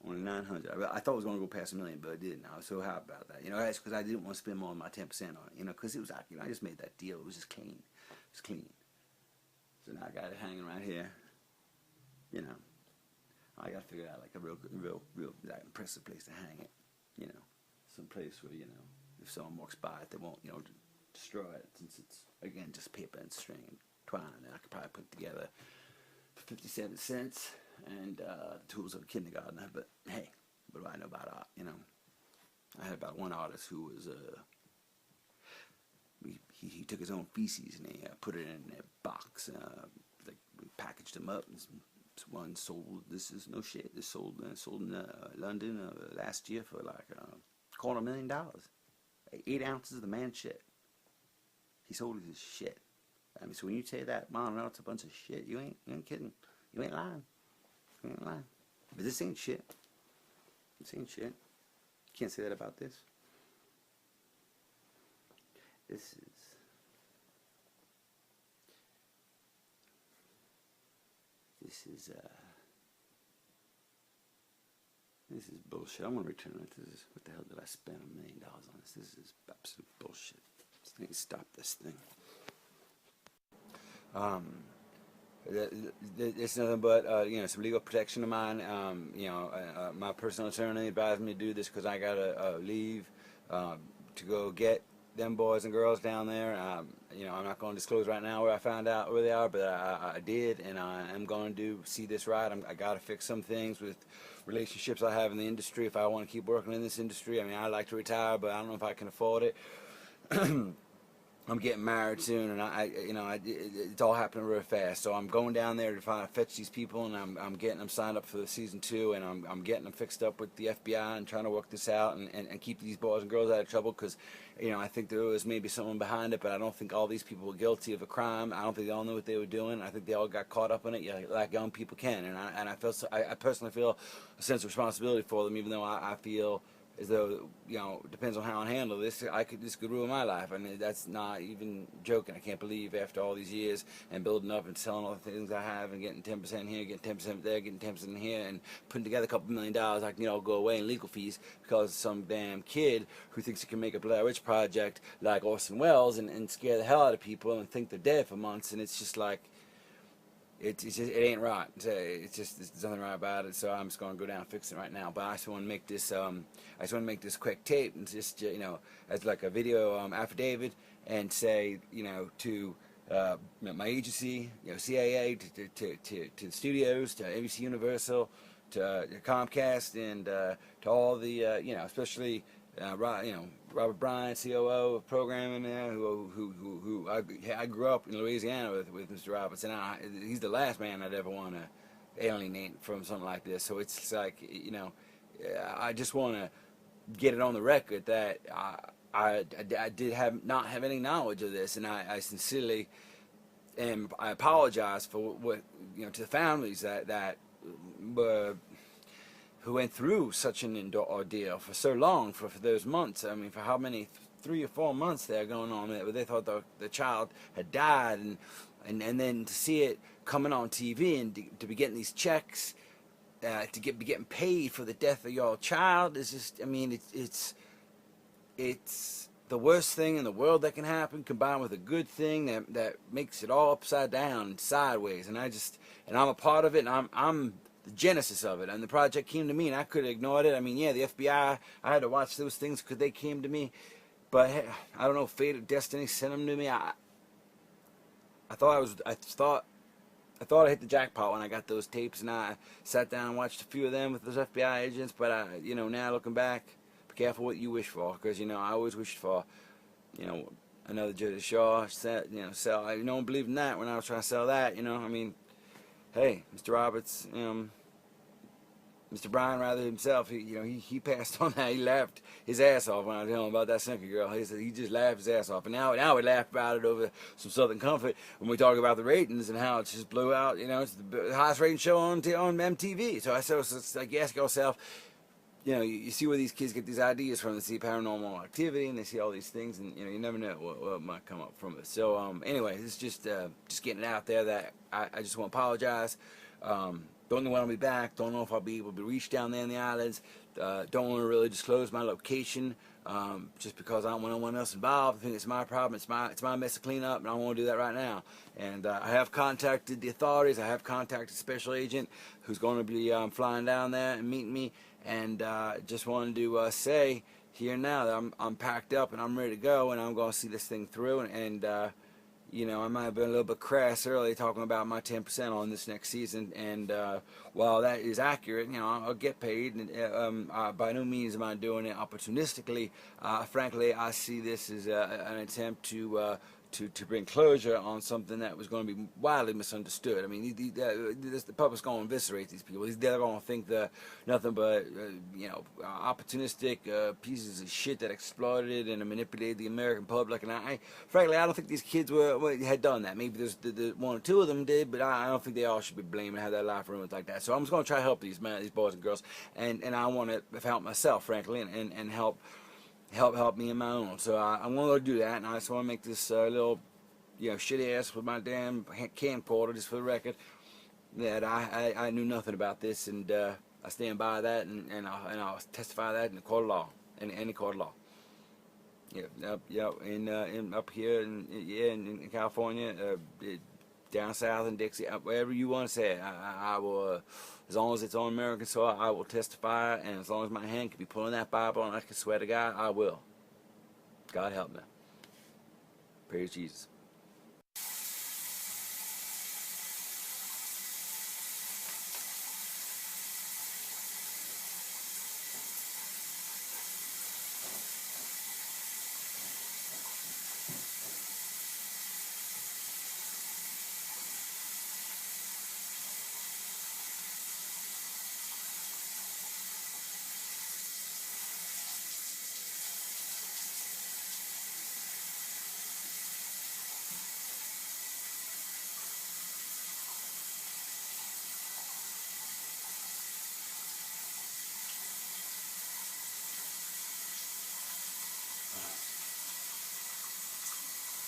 Only 900. I thought it was going to go past $1 million, but it didn't. I was so happy about that. That's because I didn't want to spend more than my 10% on it. Because it was like, I just made that deal. It was just clean. It was clean. So now I got it hanging right here. I got to figure out like a real like, impressive place to hang it. Some place where if someone walks by it, they won't destroy it, since it's again just paper and string and twine that I could probably put together for 57 cents. And the tools of a kindergartner, but hey, what do I know about art? I had about one artist who was he took his own feces and he put it in a box. We packaged them up. One sold. This is no shit. This sold in London last year for like $250,000. 8 ounces of the man shit. He sold his shit. I mean, so when you say that, Mom, it's a bunch of shit. You ain't kidding. You ain't lying. But this ain't shit. This ain't shit. You can't say that about this. This is bullshit. I'm gonna return it. What the hell did I spend $1 million on this? This is absolute bullshit. I need to stop this thing. It's nothing but some legal protection of mine. My personal attorney advised me to do this because I gotta leave to go get them boys and girls down there. You know, I'm not going to disclose right now where I found out where they are, but I did, and I am going to see this right. I got to fix some things with relationships I have in the industry if I want to keep working in this industry. I mean, I'd like to retire, but I don't know if I can afford it. I'm getting married soon, and it's all happening real fast. So I'm going down there to fetch these people, and I'm getting them signed up for the season 2, and I'm getting them fixed up with the FBI and trying to work this out and keep these boys and girls out of trouble, because, you know, I think there was maybe someone behind it, but I don't think all these people were guilty of a crime. I don't think they all knew what they were doing. I think they all got caught up in it, like young people can, and I personally feel a sense of responsibility for them, even though I feel as though, you know, depends on how I handle this, this could ruin my life. I mean, that's not even joking. I can't believe after all these years and building up and selling all the things I have and getting 10% here, getting 10% there, getting 10% here, and putting together a couple $1 million, I can, you know, go away in legal fees because some damn kid who thinks he can make a Blair Witch Project like Orson Welles and scare the hell out of people and think they're dead for months, and it's just like, it ain't right. It's just, there's nothing right about it. So I'm just going to go down and fix it right now. But I just want to make this quick tape and just, you know, as like a video affidavit, and say, you know, to my agency, you know, CAA, to the studios, to NBC Universal, to Comcast, and to all the you know, especially Robert Bryant, COO of programming there, who I grew up in Louisiana with Mr. Roberts, and he's the last man I'd ever want to alienate from something like this. So it's like, you know, I just want to get it on the record that I did not have any knowledge of this, and I sincerely I apologize for what, you know, to the families that who went through such an ordeal for so long, for those months. I mean, for how many, 3 or 4 months they're going on where they thought the child had died, and then to see it coming on TV and to be getting these checks, to be getting paid for the death of your child is just, I mean, it's the worst thing in the world that can happen, combined with a good thing that makes it all upside down and sideways. And I'm a part of it, and I'm the genesis of it, and the project came to me, and I could have ignored it. I mean, yeah, the FBI, I had to watch those things because they came to me, but hey, I don't know, fate or destiny sent them to me. I thought I hit the jackpot when I got those tapes, and I sat down and watched a few of them with those FBI agents. But you know, now looking back, be careful what you wish for, because, you know, I always wished for, you know, another Jersey Shore, you know, sell. I don't believe in that when I was trying to sell that. You know, I mean, hey, Mr. Roberts, Mr. Bryan, rather himself, he passed on that. He laughed his ass off when I was telling him about that sinker girl. He said he just laughed his ass off. And now we laugh about it over some Southern Comfort when we talk about the ratings and how it just blew out. You know, it's the highest rating show on MTV. So I said, it's like, you ask yourself, you know, you see where these kids get these ideas from. They see paranormal activity and they see all these things, and, you know, you never know what might come up from it. So anyway, it's just getting it out there that I just want to apologize. Don't know when I'll be back. Don't know if I'll be able to reach down there in the islands. Don't want to really disclose my location, just because I don't want anyone else involved. I think it's my problem. It's my mess to clean up, and I don't want to do that right now. And I have contacted the authorities. I have contacted a special agent who's going to be flying down there and meeting me. And just wanted to say here now that I'm packed up and I'm ready to go, and I'm going to see this thing through. And you know, I might have been a little bit crass early talking about my 10% on this next season, and while that is accurate, you know, I'll get paid, and by no means am I doing it opportunistically. Frankly, I see this as an attempt to bring closure on something that was going to be widely misunderstood. I mean, the public's going to eviscerate these people. They're going to think they're nothing but, you know, opportunistic pieces of shit that exploited and manipulated the American public. And frankly, I don't think these kids had done that. Maybe there's one or two of them did, but I don't think they all should be blamed and have their life ruined like that. So I'm just going to try to help these boys and girls, and I want to help myself, frankly, and help me in my own. So I'm going to do that, and I just want to make this little, you know, shitty ass with my damn camcorder, just for the record, that I knew nothing about this, and I stand by that, and I'll testify that in the court of law, in any court of law. And up here, in California, down south in Dixie, wherever you want to say it, I will. As long as it's on American soil, I will testify, and as long as my hand can be pulling that Bible, and I can swear to God, I will. God help me. Praise Jesus.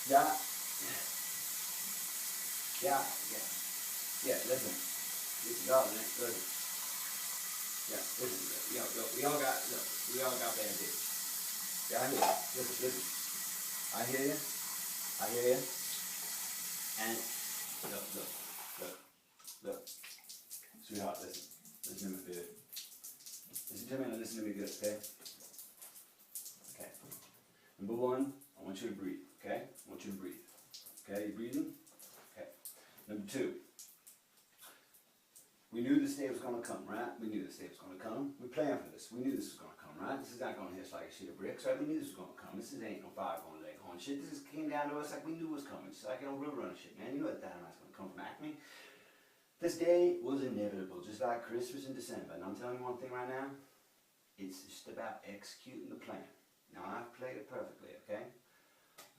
Yeah. Yeah. Yeah. Listen. This is God, man. Listen. Yeah. Listen. We all got. Look, we all got bad days. Yeah, I hear you. Listen. I hear you. I hear you. And look. Sweetheart, listen. Listen to me good. Listen to me and listen to me good, okay? Okay. Number one, I want you to breathe, okay? I want you to breathe. Okay, you breathing? Okay. Number two, we knew this day was going to come, right? We knew this day was going to come. We planned for this. We knew this was going to come, right? This is not going to hit us like a sheet of bricks, right? We knew this was going to come. This ain't no fire going to let on shit. This just came down to us like we knew it was coming. It's like, real run shit, man. You know that dynamite's going to come from Acme. This day was inevitable, just like Christmas in December. And I'm telling you one thing right now, it's just about executing the plan. Now, I've played it perfectly, okay?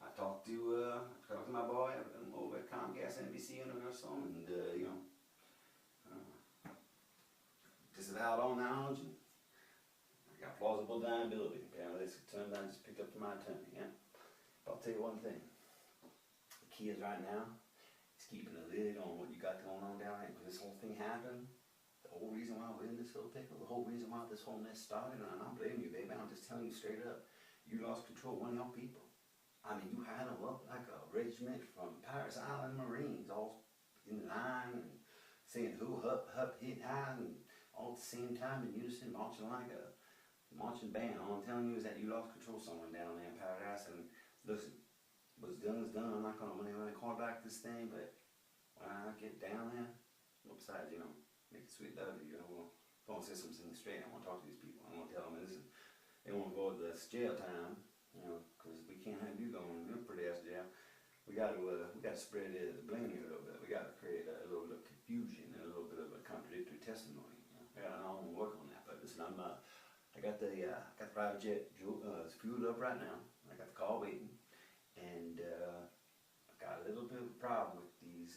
I talked to my boy over at Comcast, NBC Universal, and, disavowed all knowledge, and I got plausible deniability. Apparently, this term I just picked up from my attorney, yeah? But I'll tell you one thing. The key is right now, is keeping a lid on what you got going on down there. When this whole thing happened, the whole reason why we're in this little pickle, the whole reason why this whole mess started, and I'm not blaming you, baby, I'm just telling you straight up, you lost control of one of your people. I mean, you had them up like a regiment from Paris Island Marines, all in line and saying who, hup, hit, high, and all at the same time in unison, marching like a marching band. All I'm telling you is that you lost control somewhere down there in Paradise, and listen, what's done is done. I'm not going to call back this thing, but when I get down there, besides, make it sweet love you, we'll say something straight. I want to talk to these people. I want to tell them, listen, they won't go to this jail time, because we can't have you going to a pretty ass jail. We got to spread the blame here a little bit. We got to create a little bit of confusion and a little bit of a contradictory testimony. I don't want to work on that, but listen, I got the private jet fueled up right now. I got the call waiting, and I got a little bit of a problem with these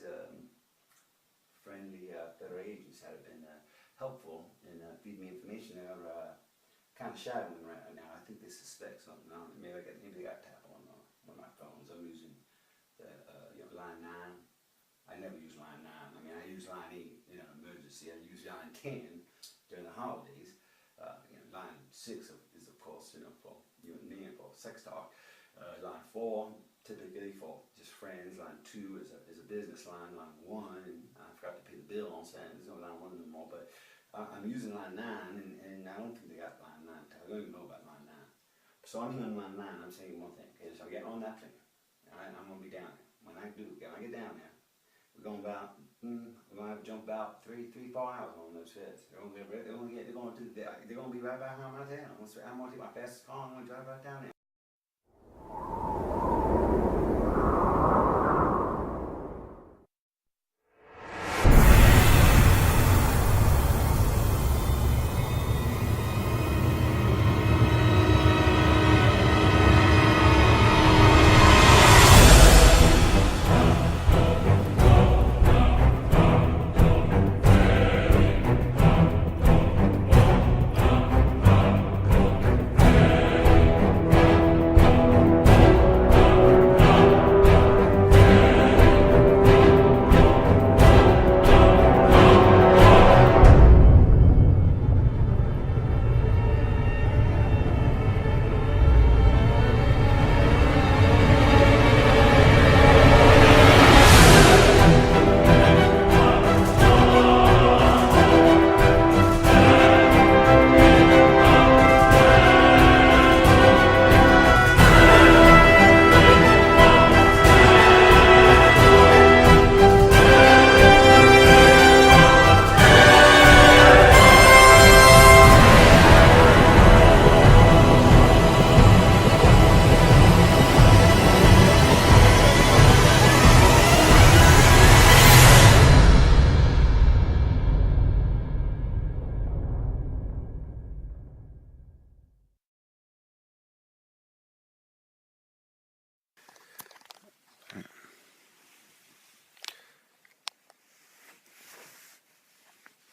friendly federal agents that have been helpful in feeding me information. They're kind of shadowing me right now. I think they suspect something. Maybe they got tap on one of my phones. I'm using the line 9. I never use line 9. I mean, I use line 8 in an emergency. I use line 10 during the holidays. Line 6 is of course for you and me and for sex talk. Line 4 typically for just friends. Line 2 is a business line. Line 1, and I forgot to pay the bill on Saturday. There's no line 1 anymore, but I'm using line 9, and I don't think they got line 9. I don't even know about line 9. So I'm here on line 9. I'm saying one thing. Okay, so I get on that thing. All right, I'm gonna be down there. When I get down there, we're gonna have to jump about 3-4 hours on those feds. They're gonna be right behind my tail. I'm gonna take my fastest car. I'm gonna drive right down there.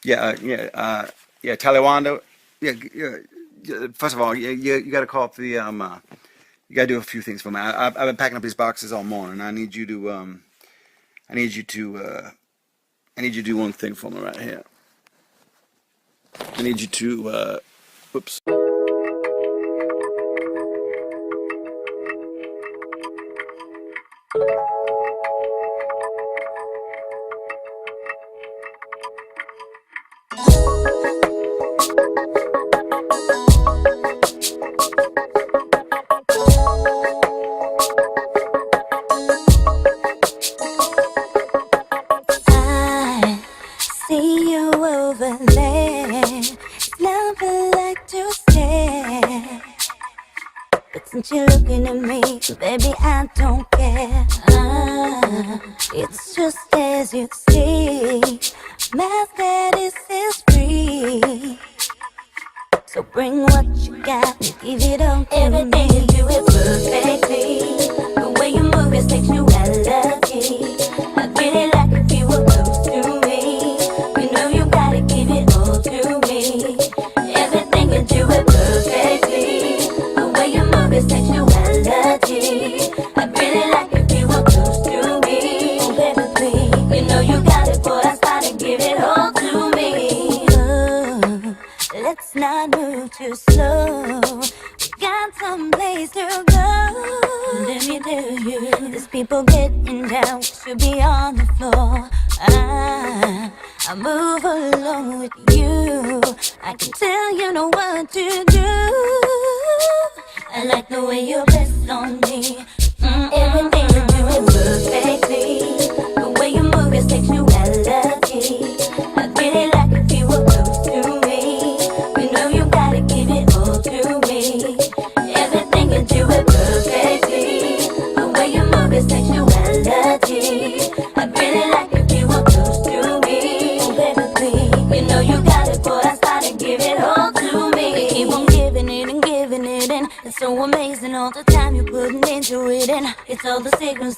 Yeah, Talawanda. First of all, you got to call up the you got to do a few things for me. I've been packing up these boxes all morning. I need you to I need you to do one thing for me right here. I need you to whoops. I see you over there. Never like to stare. But since you're looking at me, baby, I don't care. It's just as you see. My status is free. So bring what you got and give it all to me. Everything you do it perfectly. The way you move your sexuality. I really like if you were close to me. You know you gotta give it all to me. Everything you do it perfectly. The way you move your sexuality. I really like if you were close to me. Oh baby please, you know you got it, boy. I started give it all to me. Let's not move too slow. We got some place to go. Let me tell you, there's people getting down. We should be on the floor. I move along with you. I can tell you know what to do. I like the way you press on me. Everything you do is perfectly. The way you move your sexuality. I really like if you were close to me. You know you gotta give it all to me. Everything you do it perfectly. The way you move your sexuality. I really like if you were close to me. Oh baby please, you know you got it, boy. I started give it all to me. Keep on giving it and giving it, and it's so amazing all the time you're putting into it, and it's all the secrets.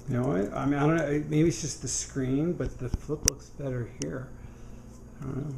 You know what? I mean, I don't know. Maybe it's just the screen, but the flip looks better here. I don't know.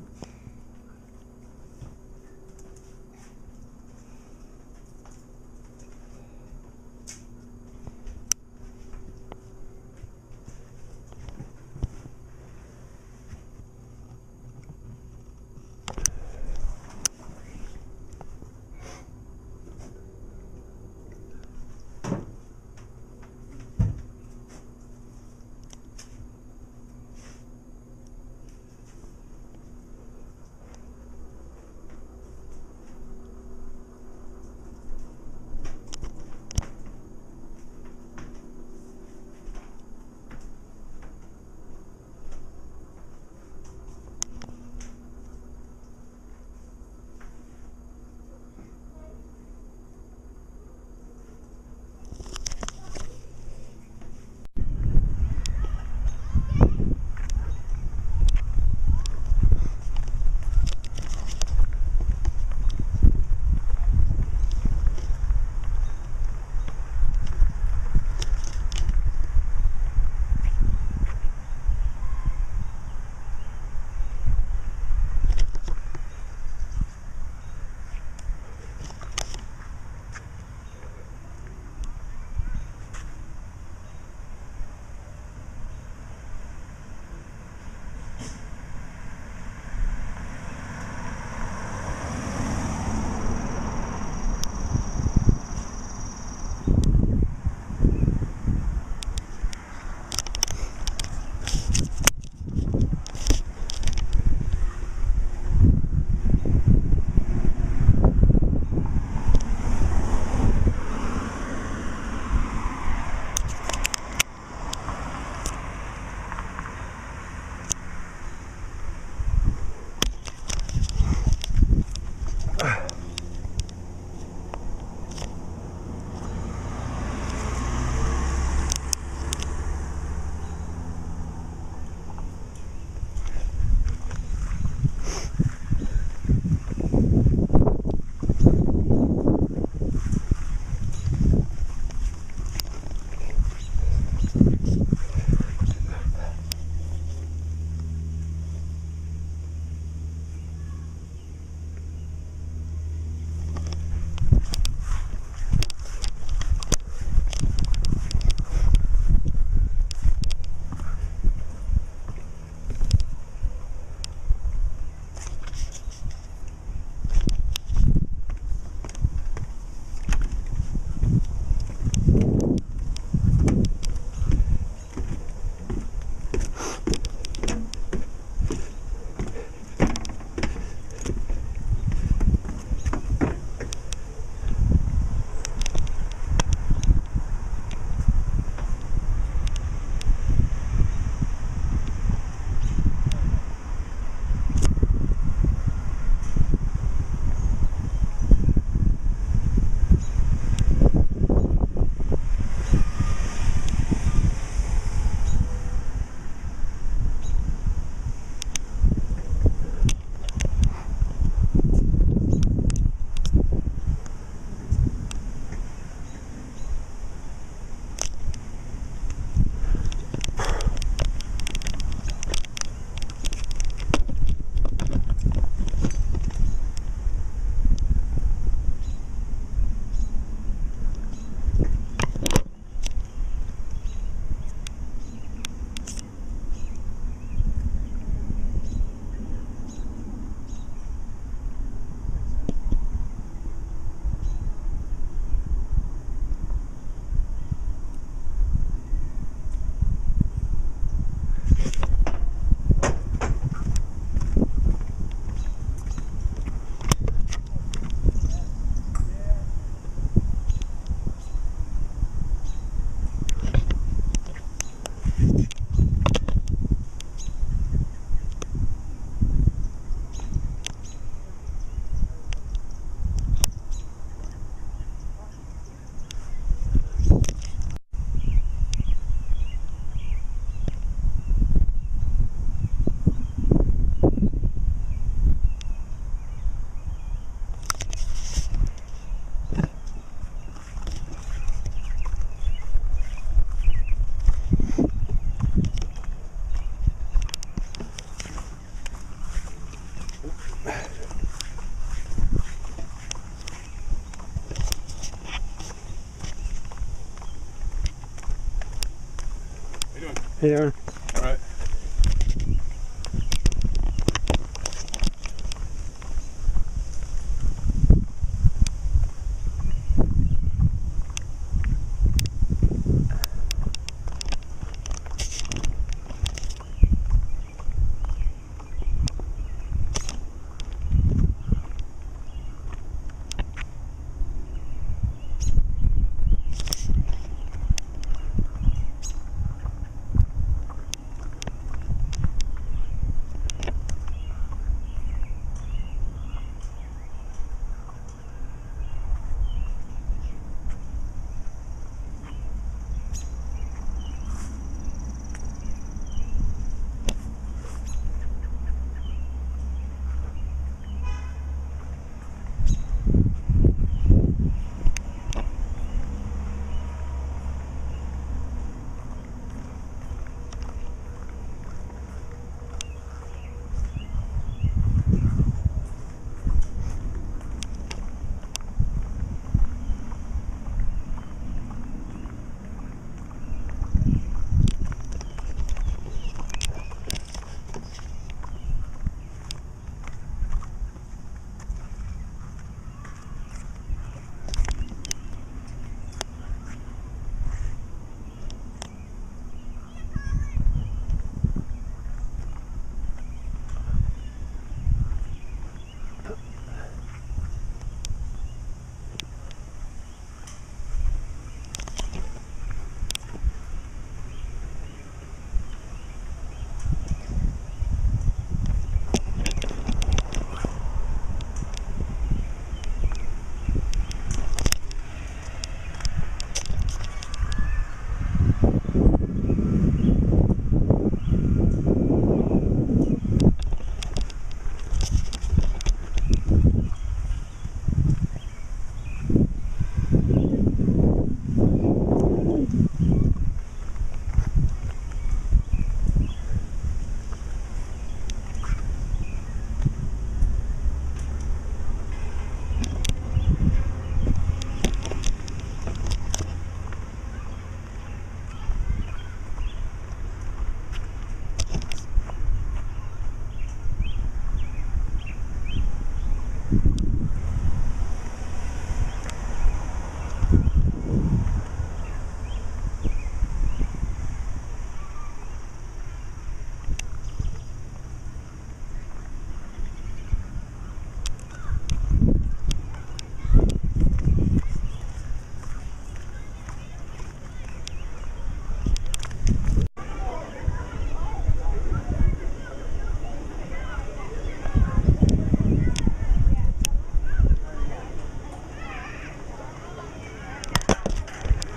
How you doing? All right.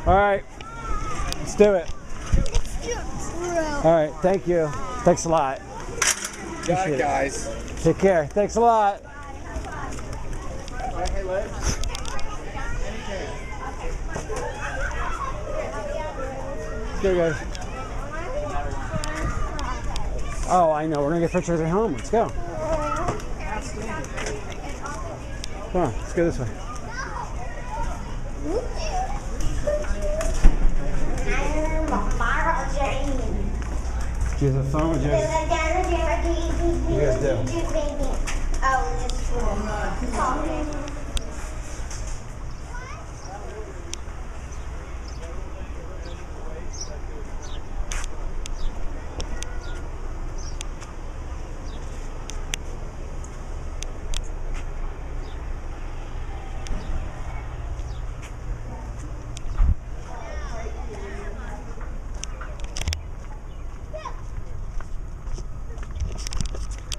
All right, let's do it. All right, thank you. Thanks a lot. Got it, guys. Take care. Thanks a lot. Hey, Liz. Let's go, guys. Oh, I know. We're gonna get pictures at home. Let's go. Come on, let's go this way. Do you have a phone with you? You guys do.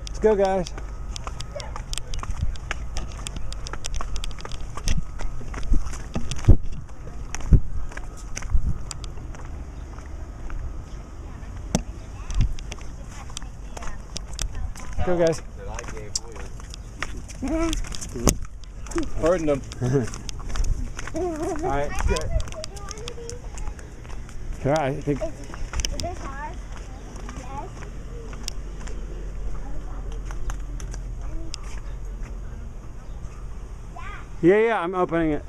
Let's go, guys. Go, guys. Pardon them. All right, good. All right, I think. Is this hard? Yes. Yeah, I'm opening it.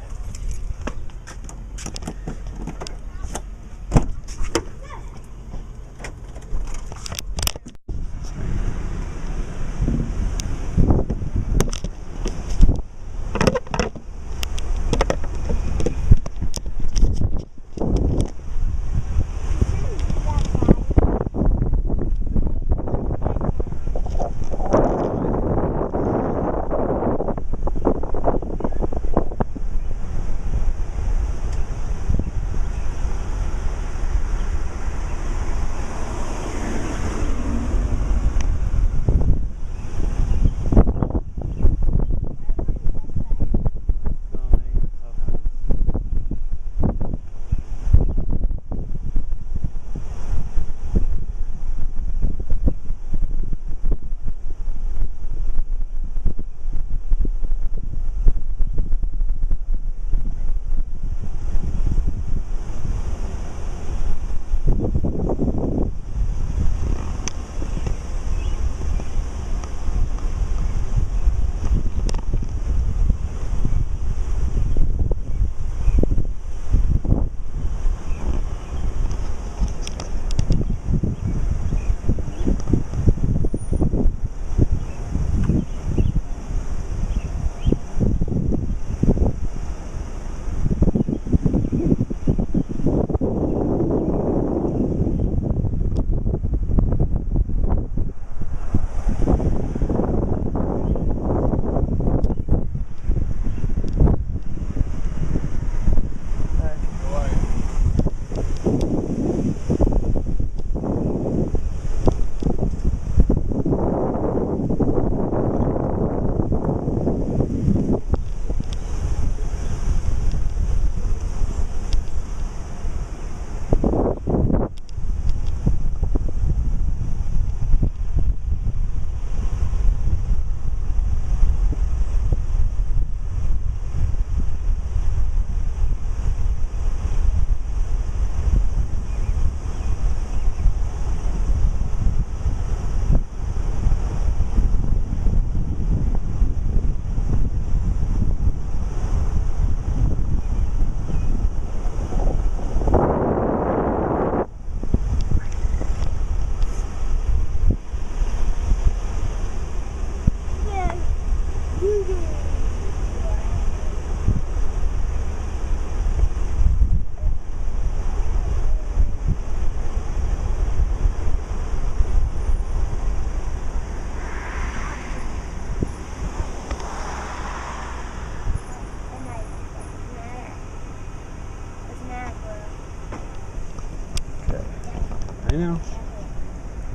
know.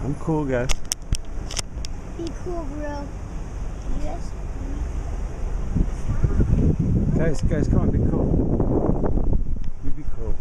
I'm cool, guys. Be cool, bro. Yes. Guys, come on, be cool. You be cool.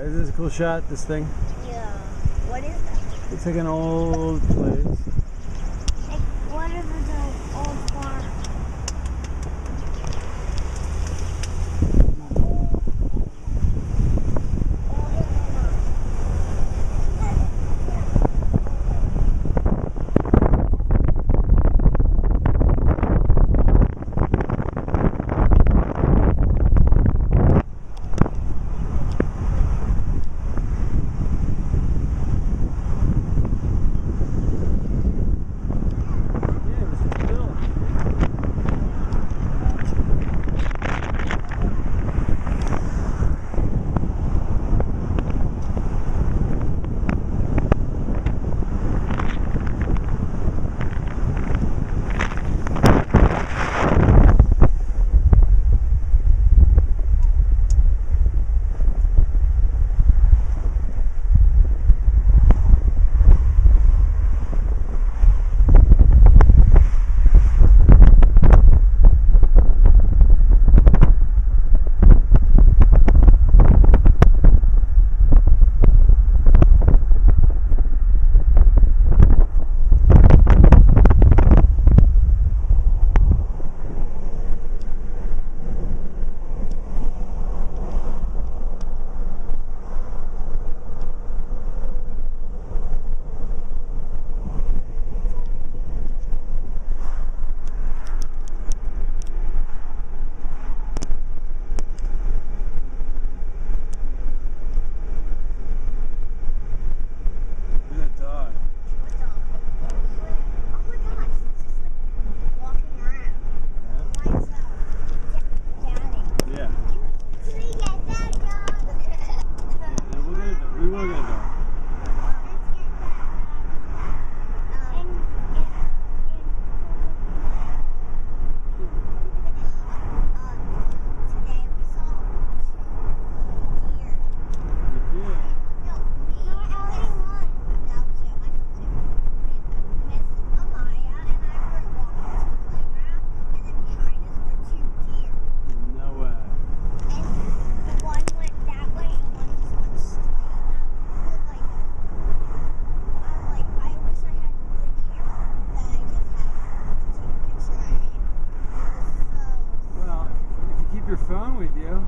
This is a cool shot, this thing. Yeah. What is that? It's like an old place. Like, what if it's an old farm? Your phone with you.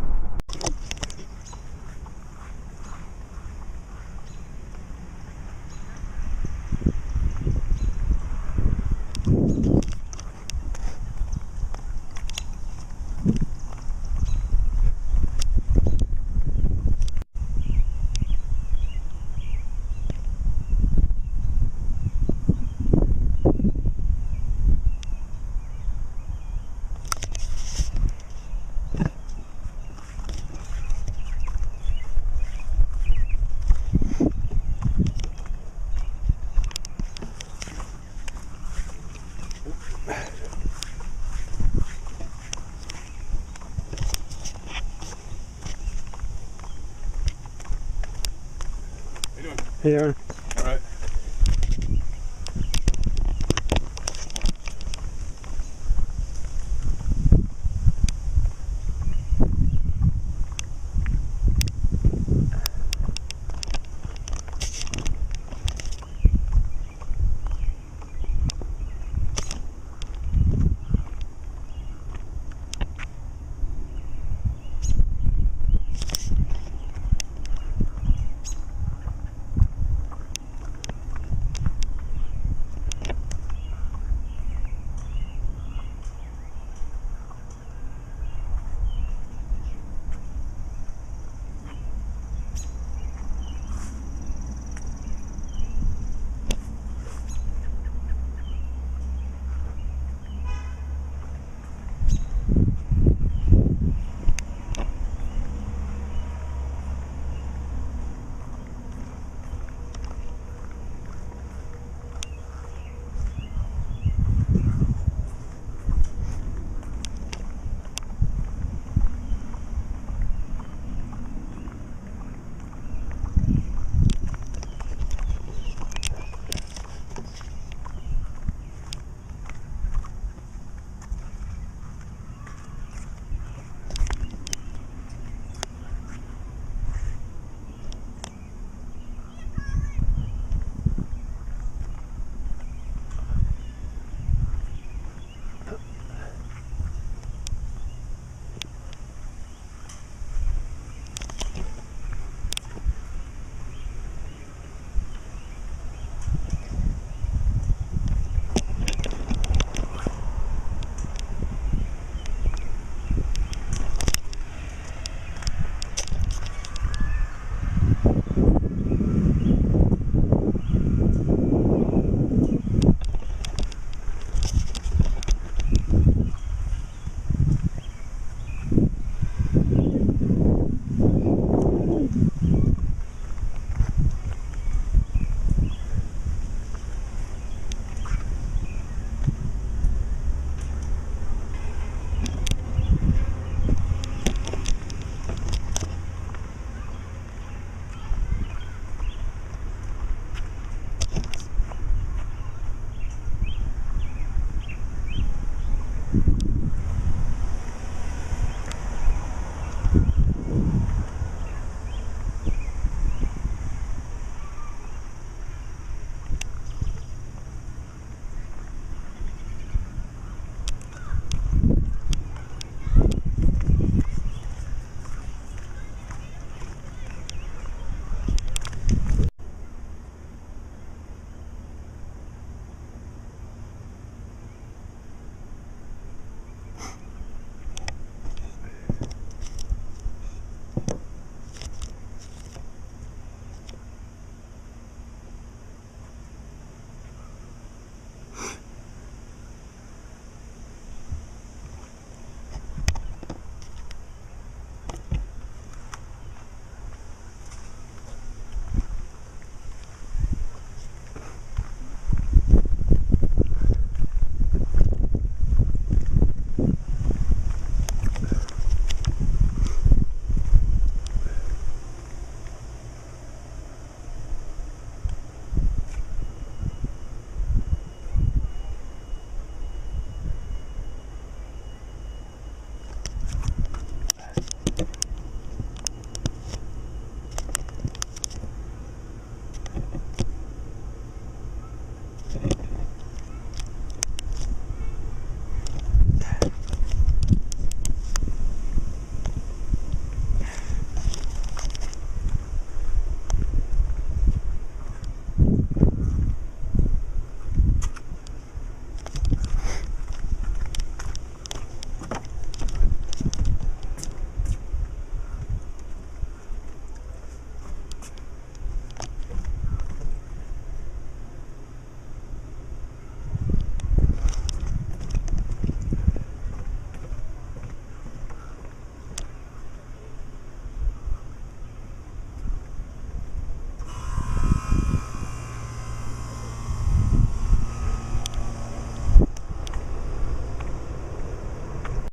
Hey, Aaron. All right.